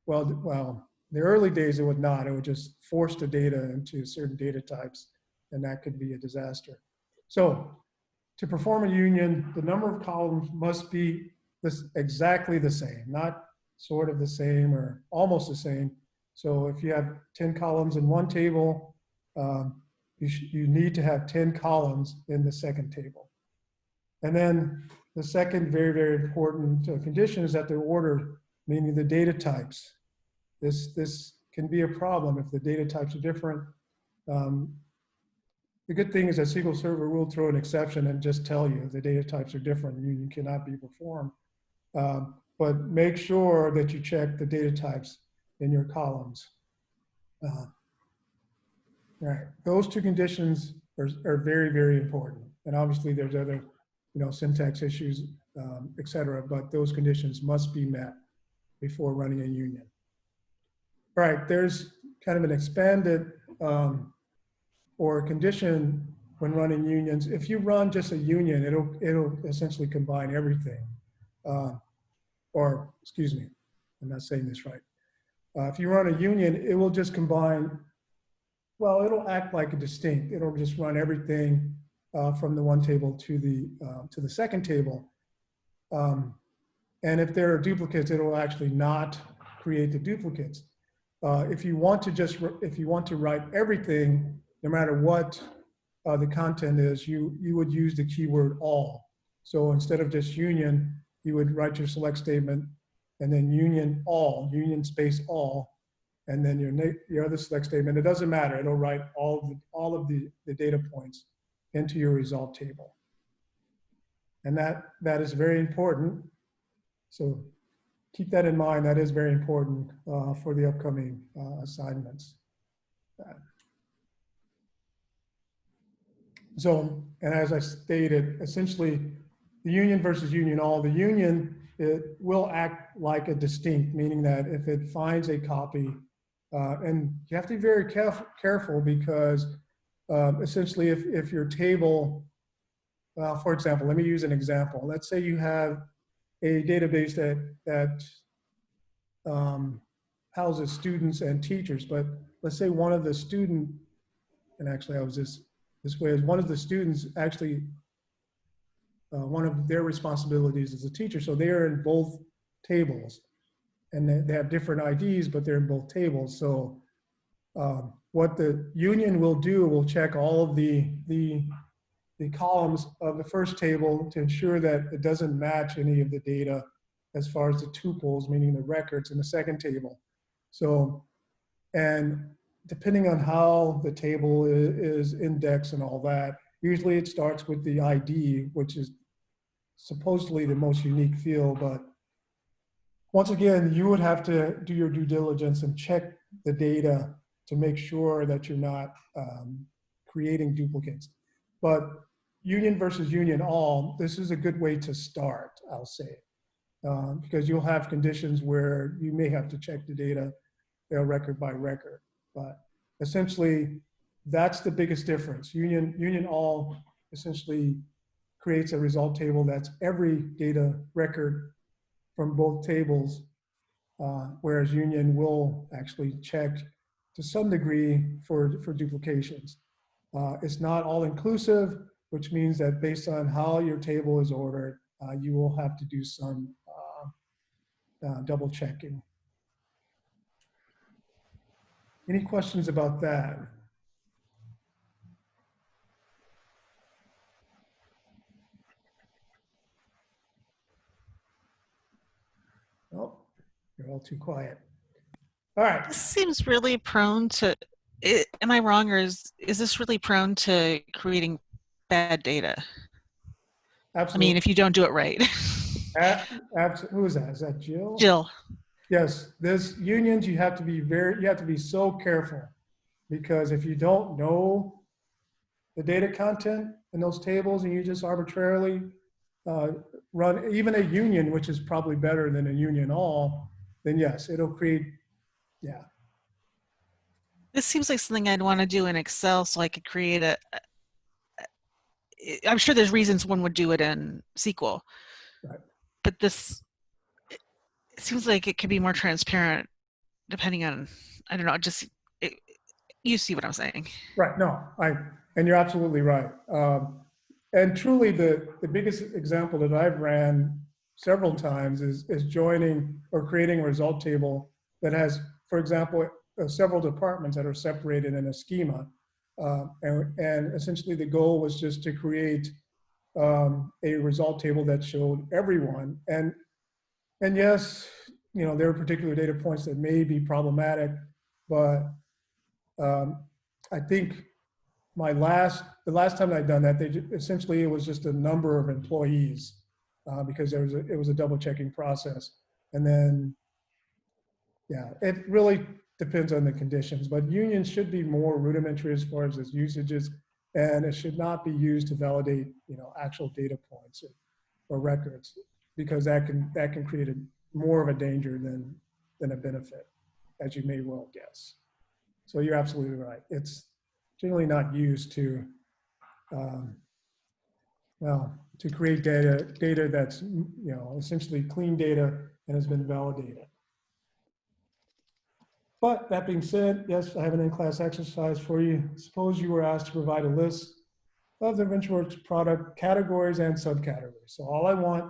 Well, the early days it would not. It would just force the data into certain data types, and that could be a disaster. So to perform a union, the number of columns must be exactly the same, not sort of the same or almost the same. So if you have 10 columns in one table, you need to have 10 columns in the second table. And then the second very, very important condition is that they're ordered, meaning the data types. This can be a problem if the data types are different. The good thing is that SQL Server will throw an exception and just tell you the data types are different. You cannot be performed. But make sure that you check the data types in your columns. Right. Those two conditions are very, very important. And obviously there's other, syntax issues, et cetera, but those conditions must be met before running a union. All right, there's kind of an expanded or condition when running unions. If you run just a union, it'll essentially combine everything. Or excuse me, I'm not saying this right. If you run a union, it will just combine. Well, it'll act like a distinct. It'll just run everything from the one table to the second table. And if there are duplicates, it'll actually not create the duplicates. If you want to write everything, no matter what the content is, you would use the keyword all. So instead of just union, you would write your select statement and then union all, union space all, and then your other select statement. It doesn't matter. It'll write all of the data points into your result table. And that is very important. So keep that in mind. That is very important for the upcoming assignments. So, and as I stated, essentially the union versus union all, the union, it will act like a distinct, meaning that if it finds a copy, and you have to be very careful because essentially if your table, for example, let me use an example. Let's say you have a database that houses students and teachers, but let's say one of the student, and actually I was this way, is one of the students actually, one of their responsibilities is a teacher. So they are in both tables and they have different IDs, but they're in both tables. So what the union will do, will check all of the columns of the first table to ensure that it doesn't match any of the data as far as the tuples, meaning the records in the second table. So, and depending on how the table is indexed and all that, usually it starts with the ID, which is supposedly the most unique field, but once again, you would have to do your due diligence and check the data to make sure that you're not creating duplicates. But union versus union all, this is a good way to start, I'll say, because you'll have conditions where you may have to check the data record by record. But essentially, that's the biggest difference. Union all essentially creates a result table that's every data record from both tables, whereas union will actually check to some degree for duplications. It's not all inclusive, which means that based on how your table is ordered, you will have to do some double checking. Any questions about that? Oh, you're all too quiet. All right. This seems really prone to, am I wrong, or is this really prone to creating bad data? Absolutely. I mean, if you don't do it right. Who is that? Is that Jill? Jill. Yes, there's unions, you have to be so careful, because if you don't know the data content in those tables and you just arbitrarily run even a union, which is probably better than a union all, then yes, it'll create, yeah. This seems like something I'd want to do in Excel so I could create I'm sure there's reasons one would do it in SQL, right. But this, it seems like it could be more transparent depending on, I don't know, you see what I'm saying. Right, no, and you're absolutely right. And truly the biggest example that I've ran several times is joining or creating a result table that has, for example, several departments that are separated in a schema. And essentially the goal was just to create a result table that showed everyone. And yes, there are particular data points that may be problematic, but I think the last time I'd done that, essentially it was just a number of employees because it was a double checking process. And then, yeah, it really depends on the conditions, but unions should be more rudimentary as far as its usages, and it should not be used to validate, actual data points or records, because that can create more of a danger than a benefit, as you may well guess. So you're absolutely right. It's generally not used to, to create data that's, essentially clean data and has been validated. But that being said, yes, I have an in-class exercise for you. Suppose you were asked to provide a list of the VentureWorks product categories and subcategories. So all I want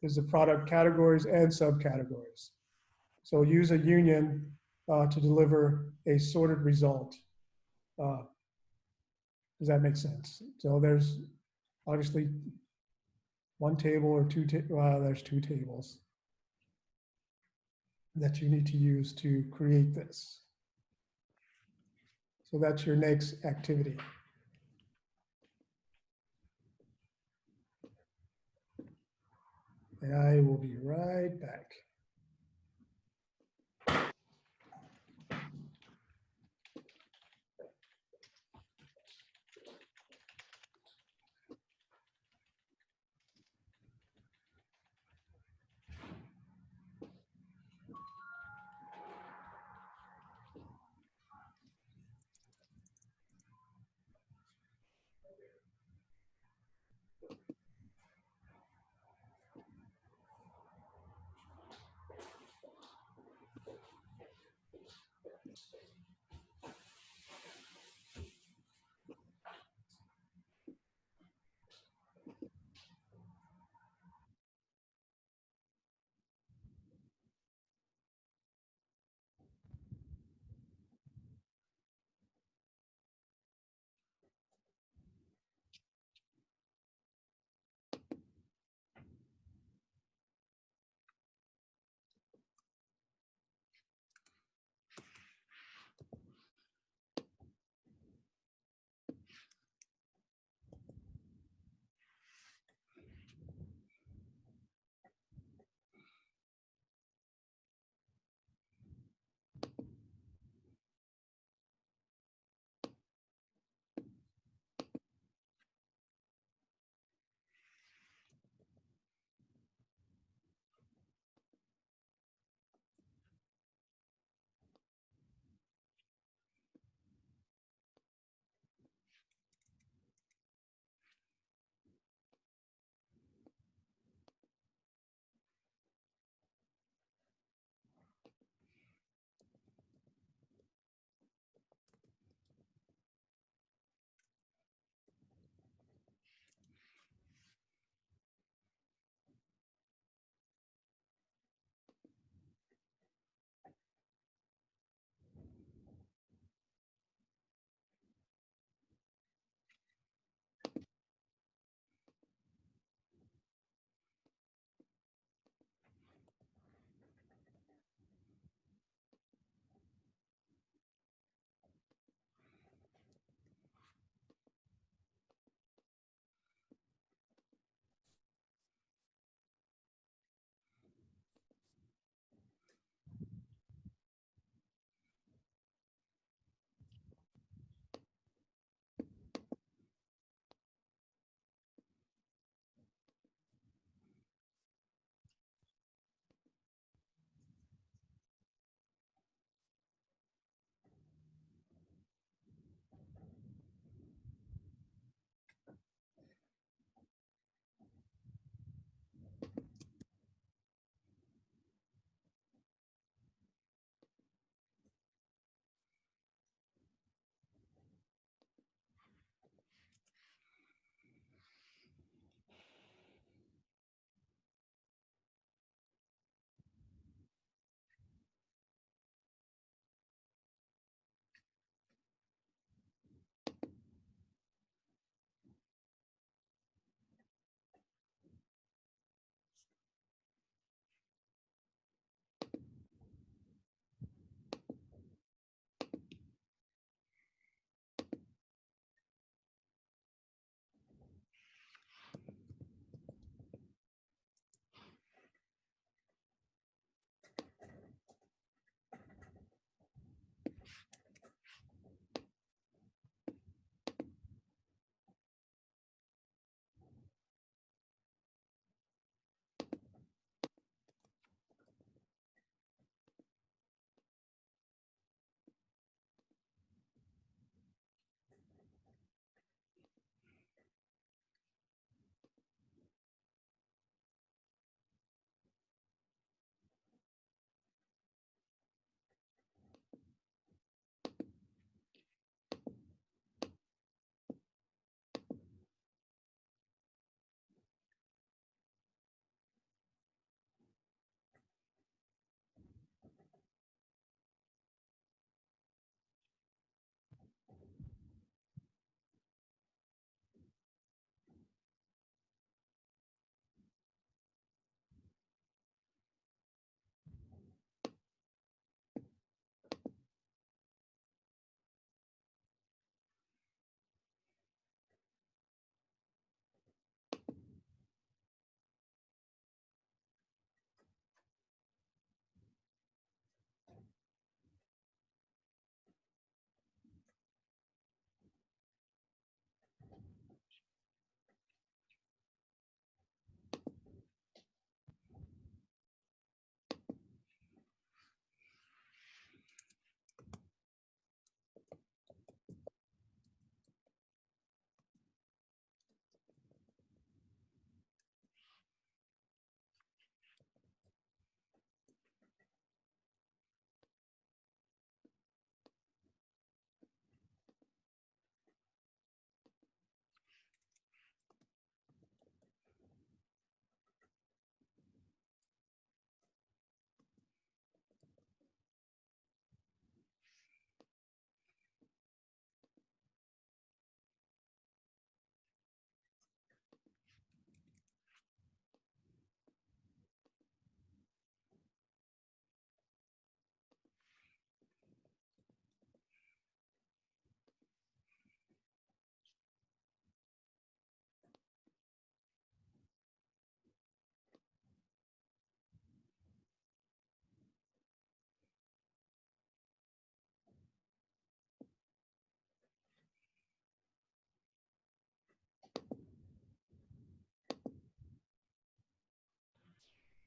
is the product categories and subcategories. So use a union to deliver a sorted result. Does that make sense? So there's obviously one table or there's two tables that you need to use to create this. So that's your next activity. And I will be right back.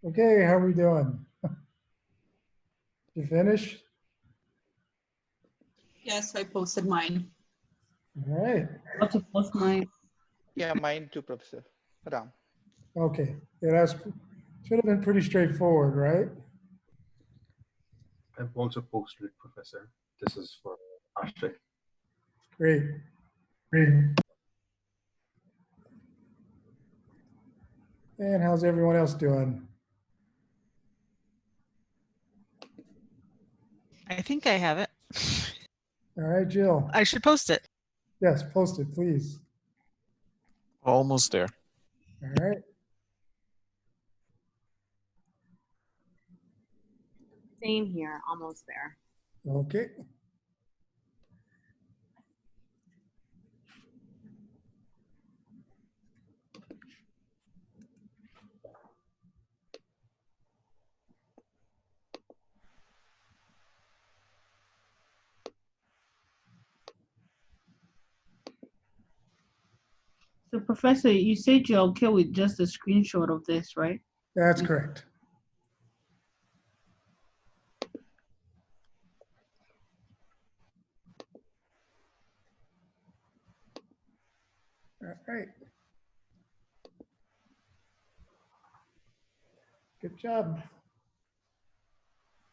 Okay, how are we doing? You finish? Yes, I posted mine. All right. What to post mine? Yeah, mine too, Professor Ram. Okay. Yeah, that's should have been pretty straightforward, right? I've also posted it, Professor. This is for Ashley. Great. Great. And how's everyone else doing? I think I have it. All right, Jill. I should post it. Yes, post it, please. Almost there. All right. Same here, almost there. Okay. So, Professor, you said you're okay with just a screenshot of this, right? That's correct. All right. Good job.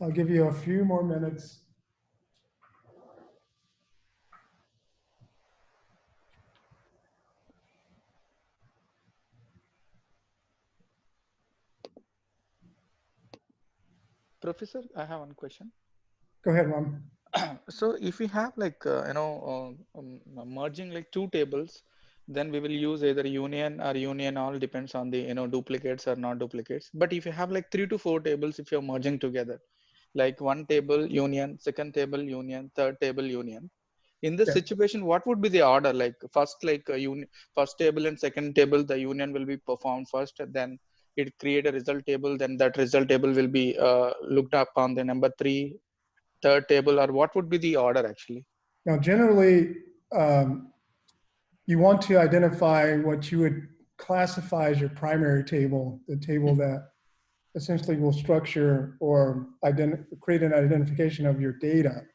I'll give you a few more minutes. Professor, I have one question. Go ahead, Mom. So if we have like, merging like two tables, then we will use either union or union all, depends on the, duplicates or not duplicates. But if you have like 3 to 4 tables, if you're merging together, like one table union, second table union, third table union, in this Yeah. situation, what would be the order? Like first, like first table and second table, the union will be performed first, and then it create a result table. Then that result table will be looked up on the number 3, third table, or what would be the order actually? Now, generally, you want to identify what you would classify as your primary table, the table that essentially will structure or create an identification of your data.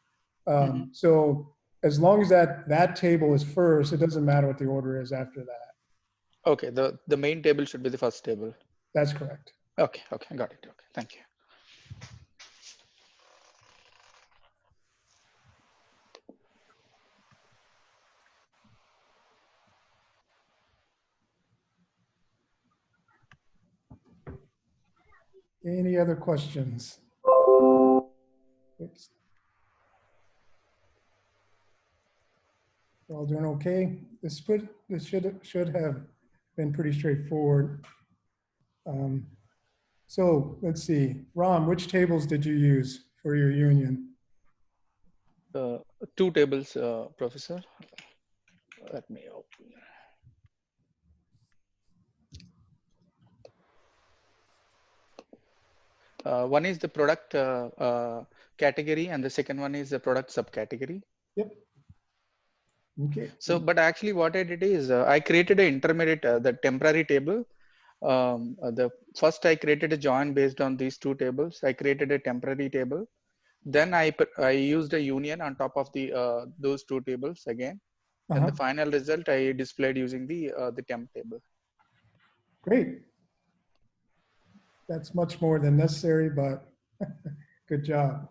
So as long as that table is first, it doesn't matter what the order is after that. Okay, the main table should be the first table. That's correct. Okay, got it. Okay, thank you. Any other questions? Oops. We're all doing okay? This should have been pretty straightforward. So let's see, Ram, which tables did you use for your union? 2 tables, Professor. Let me open. One is the product category, and the second one is the product subcategory. Yep. Okay. So, but actually what I did is I created an intermediate, the temporary table. The first I created a join based on these 2 tables. I created a temporary table. Then I used a union on top of the those 2 tables again. And the final result I displayed using the temp table. Great. That's much more than necessary, but good job.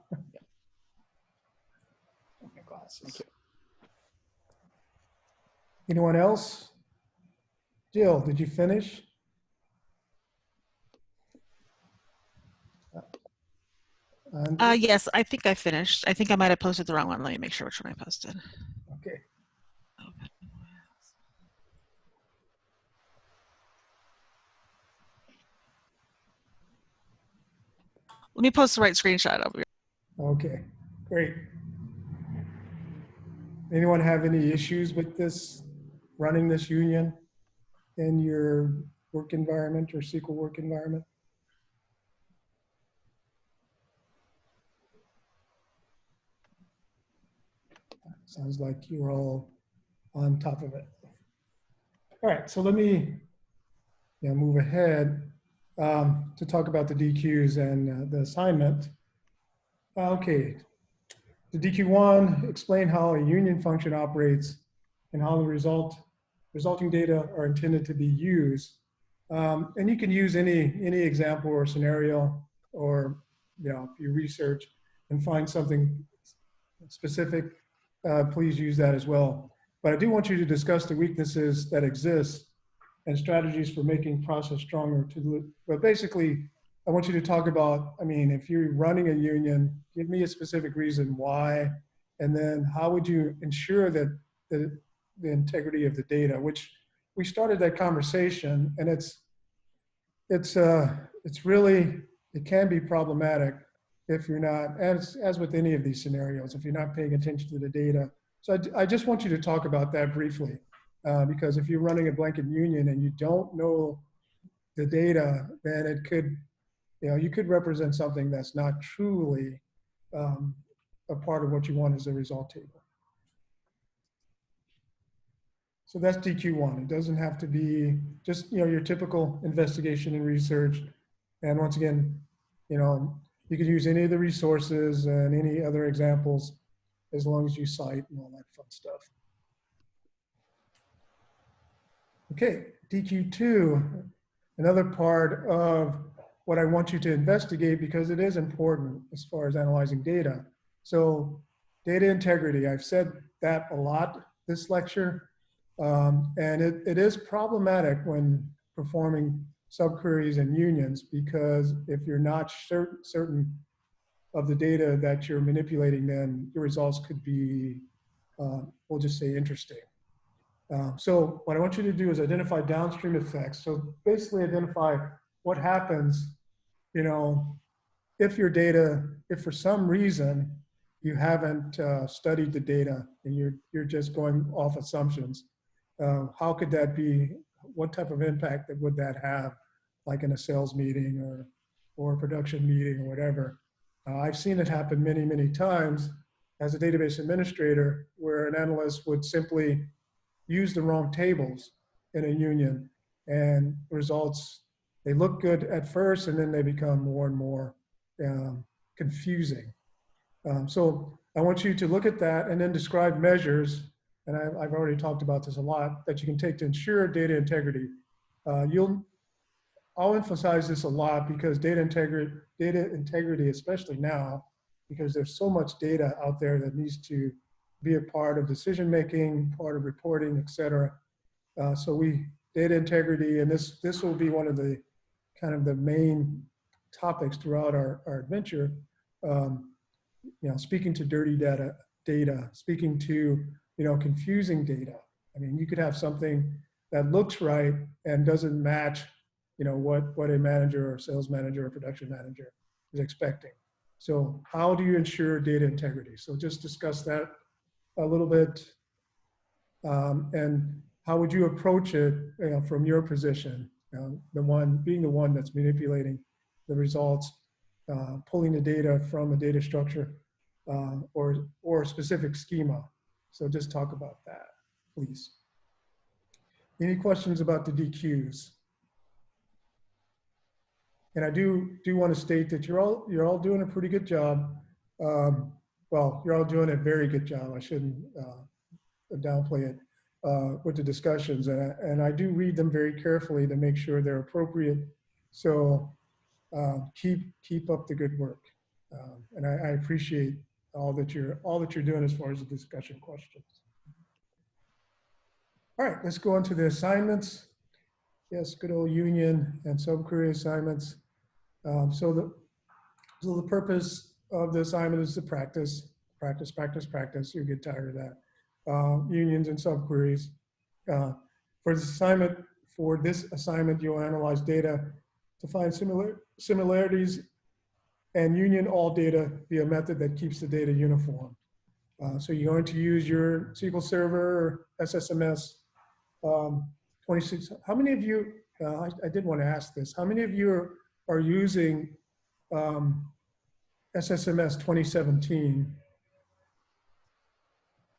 My glasses. Thank you. Anyone else? Jill, did you finish? Yes, I think I finished. I think I might have posted the wrong one. Let me make sure which one I posted. Okay. Let me post the right screenshot over here. Okay, great. Anyone have any issues with this, running this union in your work environment or SQL work environment? Sounds like you're all on top of it. All right, so let me move ahead. to talk about the DQs and the assignment. Okay, the DQ1, explain how a union function operates and how the resulting data are intended to be used. And you can use any example or scenario, or if you research and find something specific, please use that as well. But I do want you to discuss the weaknesses that exist and strategies for making process stronger. But basically, I want you to talk about, I mean, if you're running a union, give me a specific reason why, and then how would you ensure that the integrity of the data, which we started that conversation, and it's really, it can be problematic if you're not, as with any of these scenarios, if you're not paying attention to the data. So I just want you to talk about that briefly, because if you're running a blanket union and you don't know the data, then it could, you could represent something that's not truly a part of what you want as a result table. So that's DQ1. It doesn't have to be just, your typical investigation and research. And once again, you could use any of the resources and any other examples as long as you cite and all that fun stuff. Okay, DQ2, another part of what I want you to investigate, because it is important as far as analyzing data. So data integrity, I've said that a lot this lecture, and it is problematic when performing subqueries and unions, because if you're not certain of the data that you're manipulating, then your results could be, we'll just say, interesting. So what I want you to do is identify downstream effects. So basically identify what happens, if your data, if for some reason you haven't studied the data and you're just going off assumptions, how could that be? What type of impact would that have, like in a sales meeting or a production meeting or whatever? I've seen it happen many, many times as a database administrator, where an analyst would simply use the wrong tables in a union, and results, they look good at first and then they become more and more confusing. So I want you to look at that and then describe measures, and I've already talked about this a lot, that you can take to ensure data integrity. I'll emphasize this a lot, because data integrity, especially now, because there's so much data out there that needs to be a part of decision-making, part of reporting, et cetera. So data integrity, and this will be one of the kind of the main topics throughout our adventure. Speaking to dirty data, speaking to, confusing data. I mean, you could have something that looks right and doesn't match, what a manager or sales manager or production manager is expecting. So how do you ensure data integrity? So just discuss that a little bit. And how would you approach it, from your position, being the one that's manipulating the results, pulling the data from a data structure or a specific schema. So just talk about that, please. Any questions about the DQs? And I do want to state that you're all doing a pretty good job. Well, you're all doing a very good job. I shouldn't downplay it with the discussions. And I do read them very carefully to make sure they're appropriate. So keep up the good work. And I appreciate all that you're doing as far as the discussion questions. All right, let's go on to the assignments. Yes, good old union and subquery assignments. So the purpose of the assignment is to practice. You get tired of that. Unions and subqueries. For this assignment, you'll analyze data to find similarities and union all data via a method that keeps the data uniform. So you're going to use your SQL Server, SSMS 26. How many of you, I did want to ask this, how many of you are using SSMS 2017?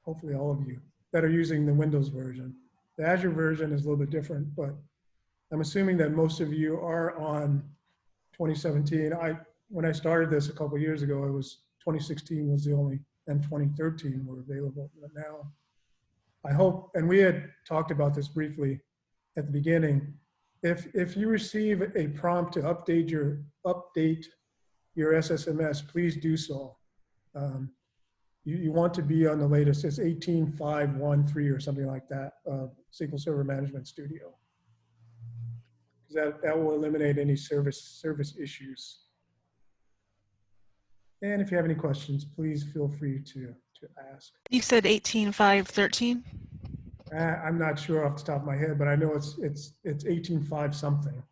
Hopefully all of you that are using the Windows version. The Azure version is a little bit different, but I'm assuming that most of you are on 2017. When I started this a couple years ago, it was 2016 was the only, and 2013 were available. But now, I hope, and we had talked about this briefly at the beginning. If you receive a prompt to update your SSMS, please do so. You want to be on the latest. It's 18.5.1.3 or something like that, SQL Server Management Studio. That will eliminate any service issues. And if you have any questions, please feel free to ask. You said 18.5.13? I'm not sure off the top of my head, but I know it's 18.5 something.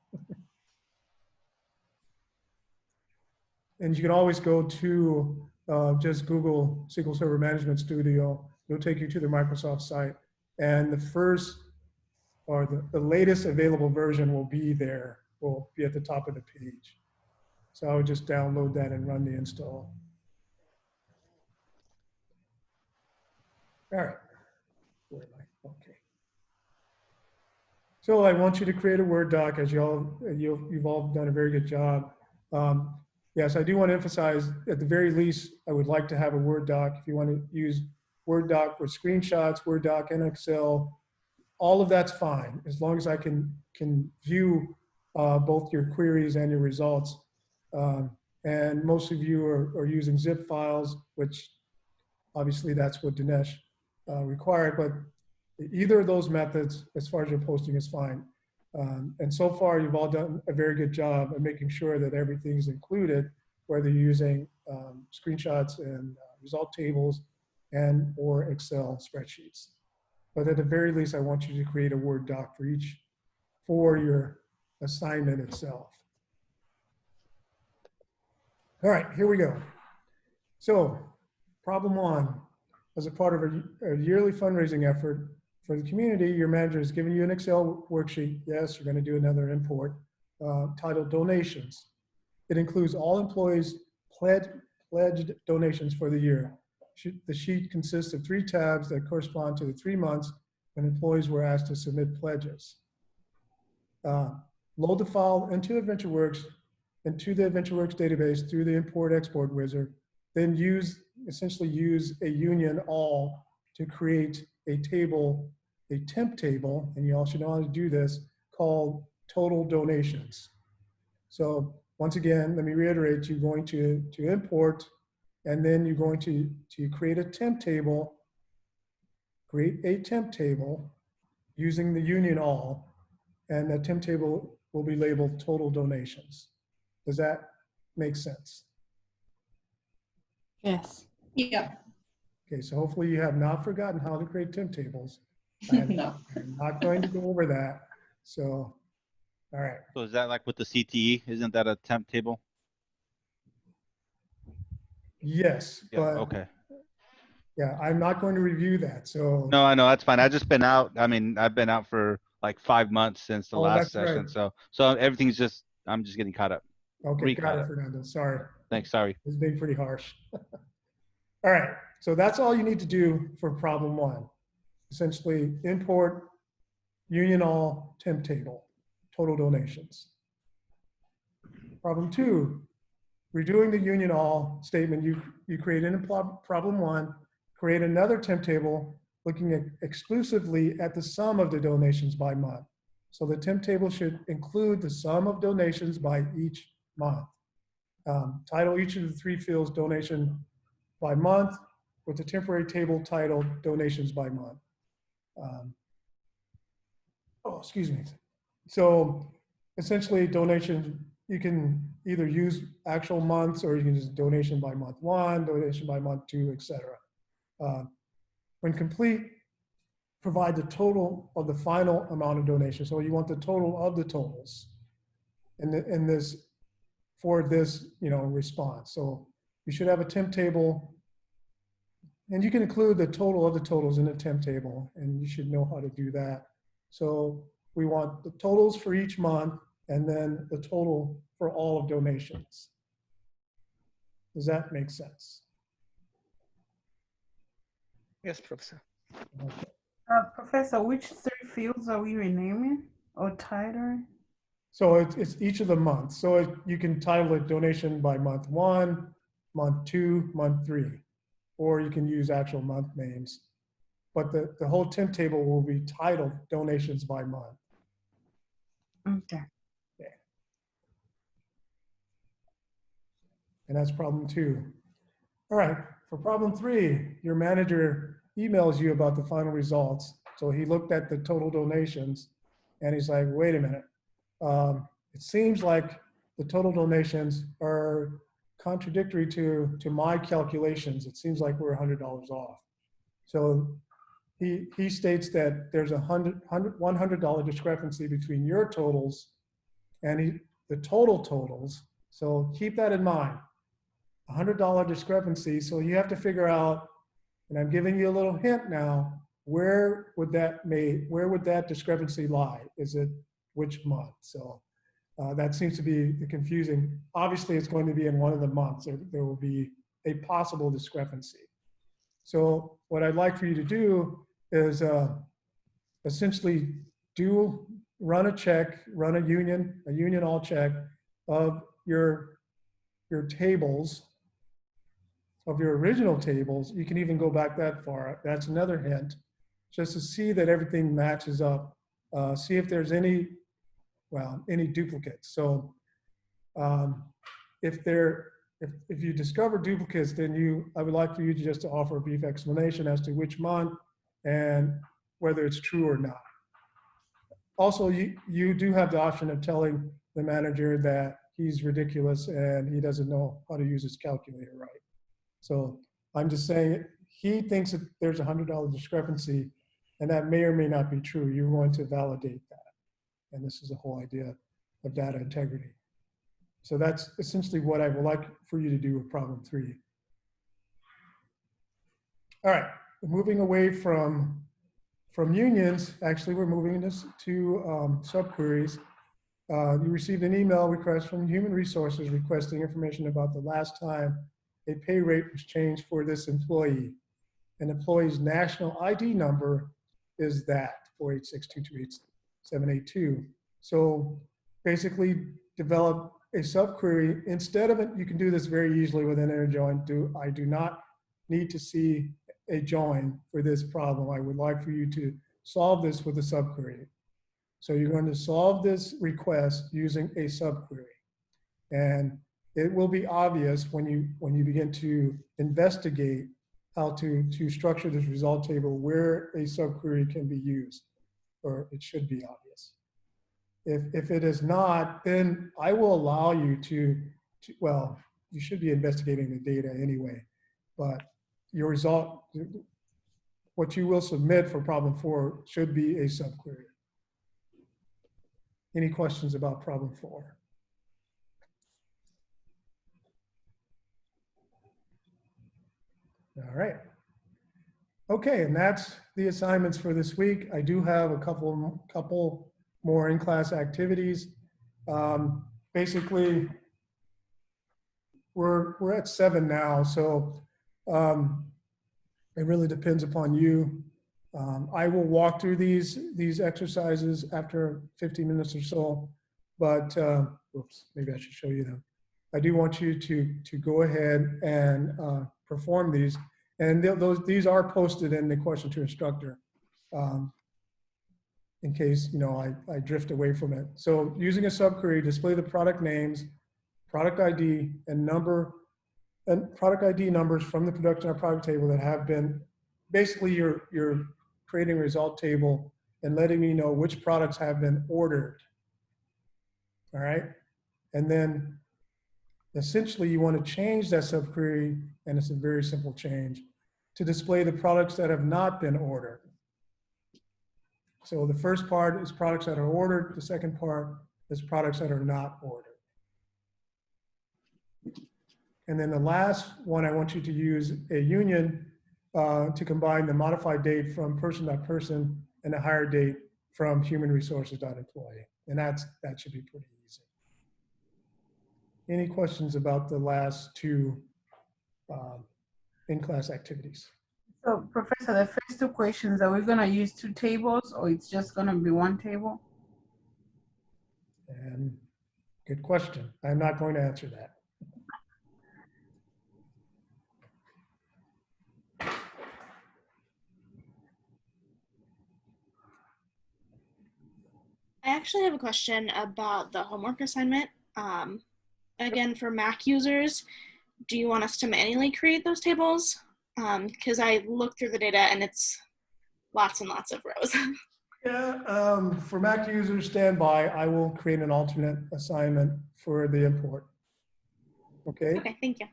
And you can always go to just Google SQL Server Management Studio. It'll take you to the Microsoft site. And the first or the latest available version will be there, will be at the top of the page. So I would just download that and run the install. All right. Where am I? Okay. So I want you to create a Word doc, as you've all done a very good job. Yes, I do want to emphasize, at the very least, I would like to have a Word doc. If you want to use Word doc with screenshots, Word doc and Excel, all of that's fine, as long as I can view both your queries and your results. And most of you are using zip files, which obviously that's what Dinesh required, but either of those methods, as far as your posting, is fine. And so far, you've all done a very good job of making sure that everything's included, whether you're using screenshots and result tables and or Excel spreadsheets. But at the very least, I want you to create a Word doc for your assignment itself. All right, here we go. So problem one, as a part of a yearly fundraising effort for the community, your manager has given you an Excel worksheet. Yes, you're going to do another import titled Donations. It includes all employees' pledged donations for the year. The sheet consists of 3 tabs that correspond to the 3 months when employees were asked to submit pledges. Load the file into the AdventureWorks database through the import-export wizard, then essentially use a union all to create a table, a temp table, and you all should know how to do this, called total donations. So once again, let me reiterate, you're going to import, and then you're going to create a temp table using the union all, and the temp table will be labeled total donations. Does that make sense? Yes. Yeah. Okay, so hopefully you have not forgotten how to create temp tables. No. I'm not going to go over that. So, all right. So is that like with the CTE? Isn't that a temp table? Yes, Yeah. but Okay. yeah, I'm not going to review that. So, No, I know that's fine. I've just been out. I mean, I've been out for like 5 months since the oh, last that's right. session. So everything's just, I'm just getting caught up. Okay, got Caught it, up. Fernando. Sorry. Thanks. Sorry. It's being pretty harsh. All right, so that's all you need to do for problem one. Essentially, import union all temp table, total donations. Problem two, redoing the union all statement, you create in problem one, create another temp table looking exclusively at the sum of the donations by month. So the temp table should include the sum of donations by each month. Title each of the 3 fields donation by month with the temporary table titled donations by month. Excuse me. So essentially donations, you can either use actual months or you can use donation by month 1, donation by month 2, etc. When complete, provide the total of the final amount of donation. So you want the total of the totals in this for this response. So you should have a temp table, and you can include the total of the totals in the temp table, and you should know how to do that. So we want the totals for each month and then the total for all of donations. Does that make sense? Yes, Professor. Okay. Professor, which 3 fields are we renaming? Oh, tighter. So it's each of the months. So you can title it donation by month 1, month 2, month 3, or you can use actual month names. But the whole temp table will be titled donations by month. Okay. Yeah. And that's problem 2. All right, for problem 3, your manager emails you about the final results. So he looked at the total donations and he's like, wait a minute. It seems like the total donations are contradictory to my calculations. It seems like we're $100 off. So he states that there's a $100 discrepancy between your totals and the total totals. So keep that in mind. $100 discrepancy. So you have to figure out, and I'm giving you a little hint now, where would that discrepancy lie? Is it which month? So that seems to be the confusing. Obviously, it's going to be in one of the months. There will be a possible discrepancy. So what I'd like for you to do is essentially run a check, run a union all check of your tables, of your original tables. You can even go back that far. That's another hint, just to see that everything matches up. See if there's any duplicates. So if you discover duplicates, then I would like for you to just offer a brief explanation as to which month and whether it's true or not. Also, you do have the option of telling the manager that he's ridiculous and he doesn't know how to use his calculator right. So I'm just saying he thinks that there's a $100 discrepancy, and that may or may not be true. You're going to validate that. And this is the whole idea of data integrity. So that's essentially what I would like for you to do with problem 3. All right, moving away from unions, actually we're moving this to subqueries. You received an email request from Human Resources requesting information about the last time a pay rate was changed for this employee. An employee's national ID number is that 486228782. So basically develop a subquery. Instead of it, you can do this very easily with an inner join. I do not need to see a join for this problem. I would like for you to solve this with a subquery. So you're going to solve this request using a subquery. And it will be obvious when you begin to investigate how to structure this result table where a subquery can be used, or it should be obvious. If it is not, then I will allow you well, you should be investigating the data anyway, but your result, what you will submit for problem 4 should be a subquery. Any questions about problem 4? All right. Okay, and that's the assignments for this week. I do have a couple more in-class activities. Basically, we're at 7 now, so it really depends upon you. I will walk through these exercises after 15 minutes or so, but oops, maybe I should show you them. I do want you to go ahead and perform these, and these are posted in the question to instructor, in case I drift away from it. So using a subquery, display the product names, product ID, and product ID numbers from the production or product table that have been, basically you're creating a result table and letting me know which products have been ordered. All right. And then essentially you want to change that subquery, and it's a very simple change, to display the products that have not been ordered. So the first part is products that are ordered. The second part is products that are not ordered. And then the last one, I want you to use a union to combine the modified date from person.person and the hire date from human resources.employee. And that should be pretty easy. Any questions about the last 2 in-class activities? So, Professor, the first 2 questions, are we going to use 2 tables, or it's just going to be 1 table? And good question. I'm not going to answer that. I actually have a question about the homework assignment. Again, for Mac users, do you want us to manually create those tables? Because I looked through the data and it's lots and lots of rows. Yeah, for Mac users, stand by. I will create an alternate assignment for the import. Okay? Okay, thank you.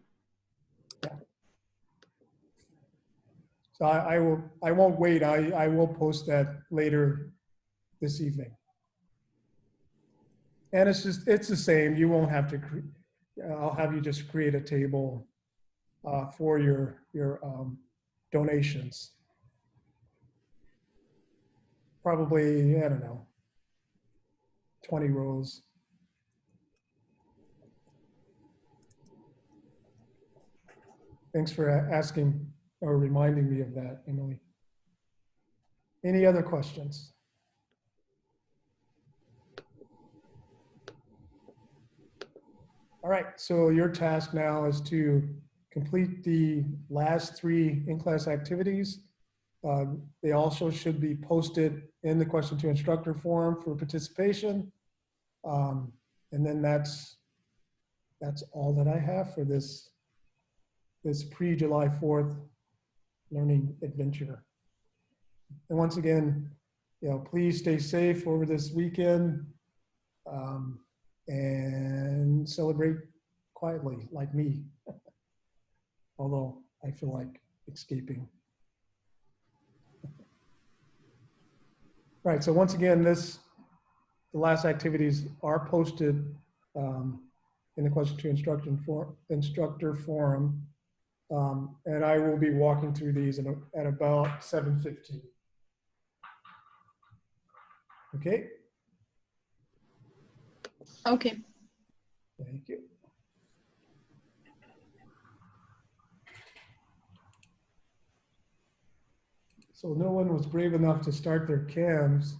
So I won't wait. I will post that later this evening. And it's the same. You won't have to, I'll have you just create a table for your donations. Probably, I don't know, 20 rows. Thanks for asking or reminding me of that, Emily. Any other questions? All right, so your task now is to complete the last 3 in-class activities. They also should be posted in the question to instructor forum for participation. And then that's all that I have for this pre-July 4th learning adventure. And once again, please stay safe over this weekend and celebrate quietly like me, although I feel like escaping. Right, so once again, the last activities are posted in the question to instructor forum. And I will be walking through these at about 7:15. Okay? Okay. Thank you. So no one was brave enough to start their cams.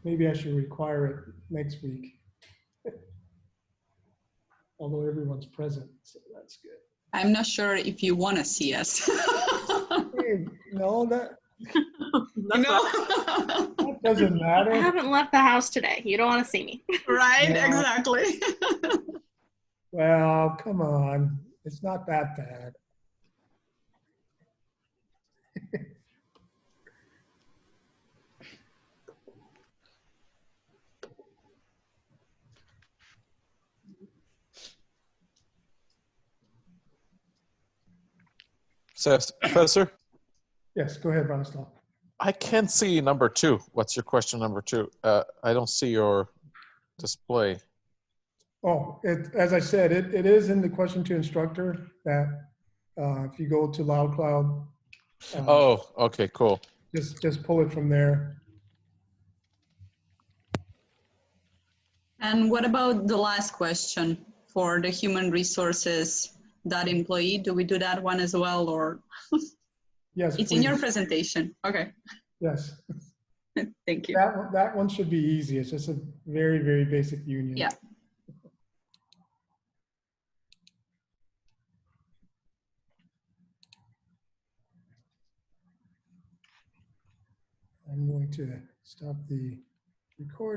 Maybe I should require it next week. Although everyone's present, so that's good. I'm not sure if you want to see us. Hey, no, that No. doesn't matter. I haven't left the house today. You don't want to see me. Right, No. exactly. Well, come on. It's not that bad. Professor? Yes, go ahead, Bronislaw. I can't see number 2. What's your question number 2? I don't see your display. Oh, as I said, it is in the question to instructor that if you go to LoudCloud, Oh, okay, cool. just pull it from there. And what about the last question for the human resources, that employee? Do we do that one as well, or? Yes, It's please. in your presentation. Okay. Yes. Thank you. That one should be easy. It's just a very, very basic union. Yeah. I'm going to stop the recording.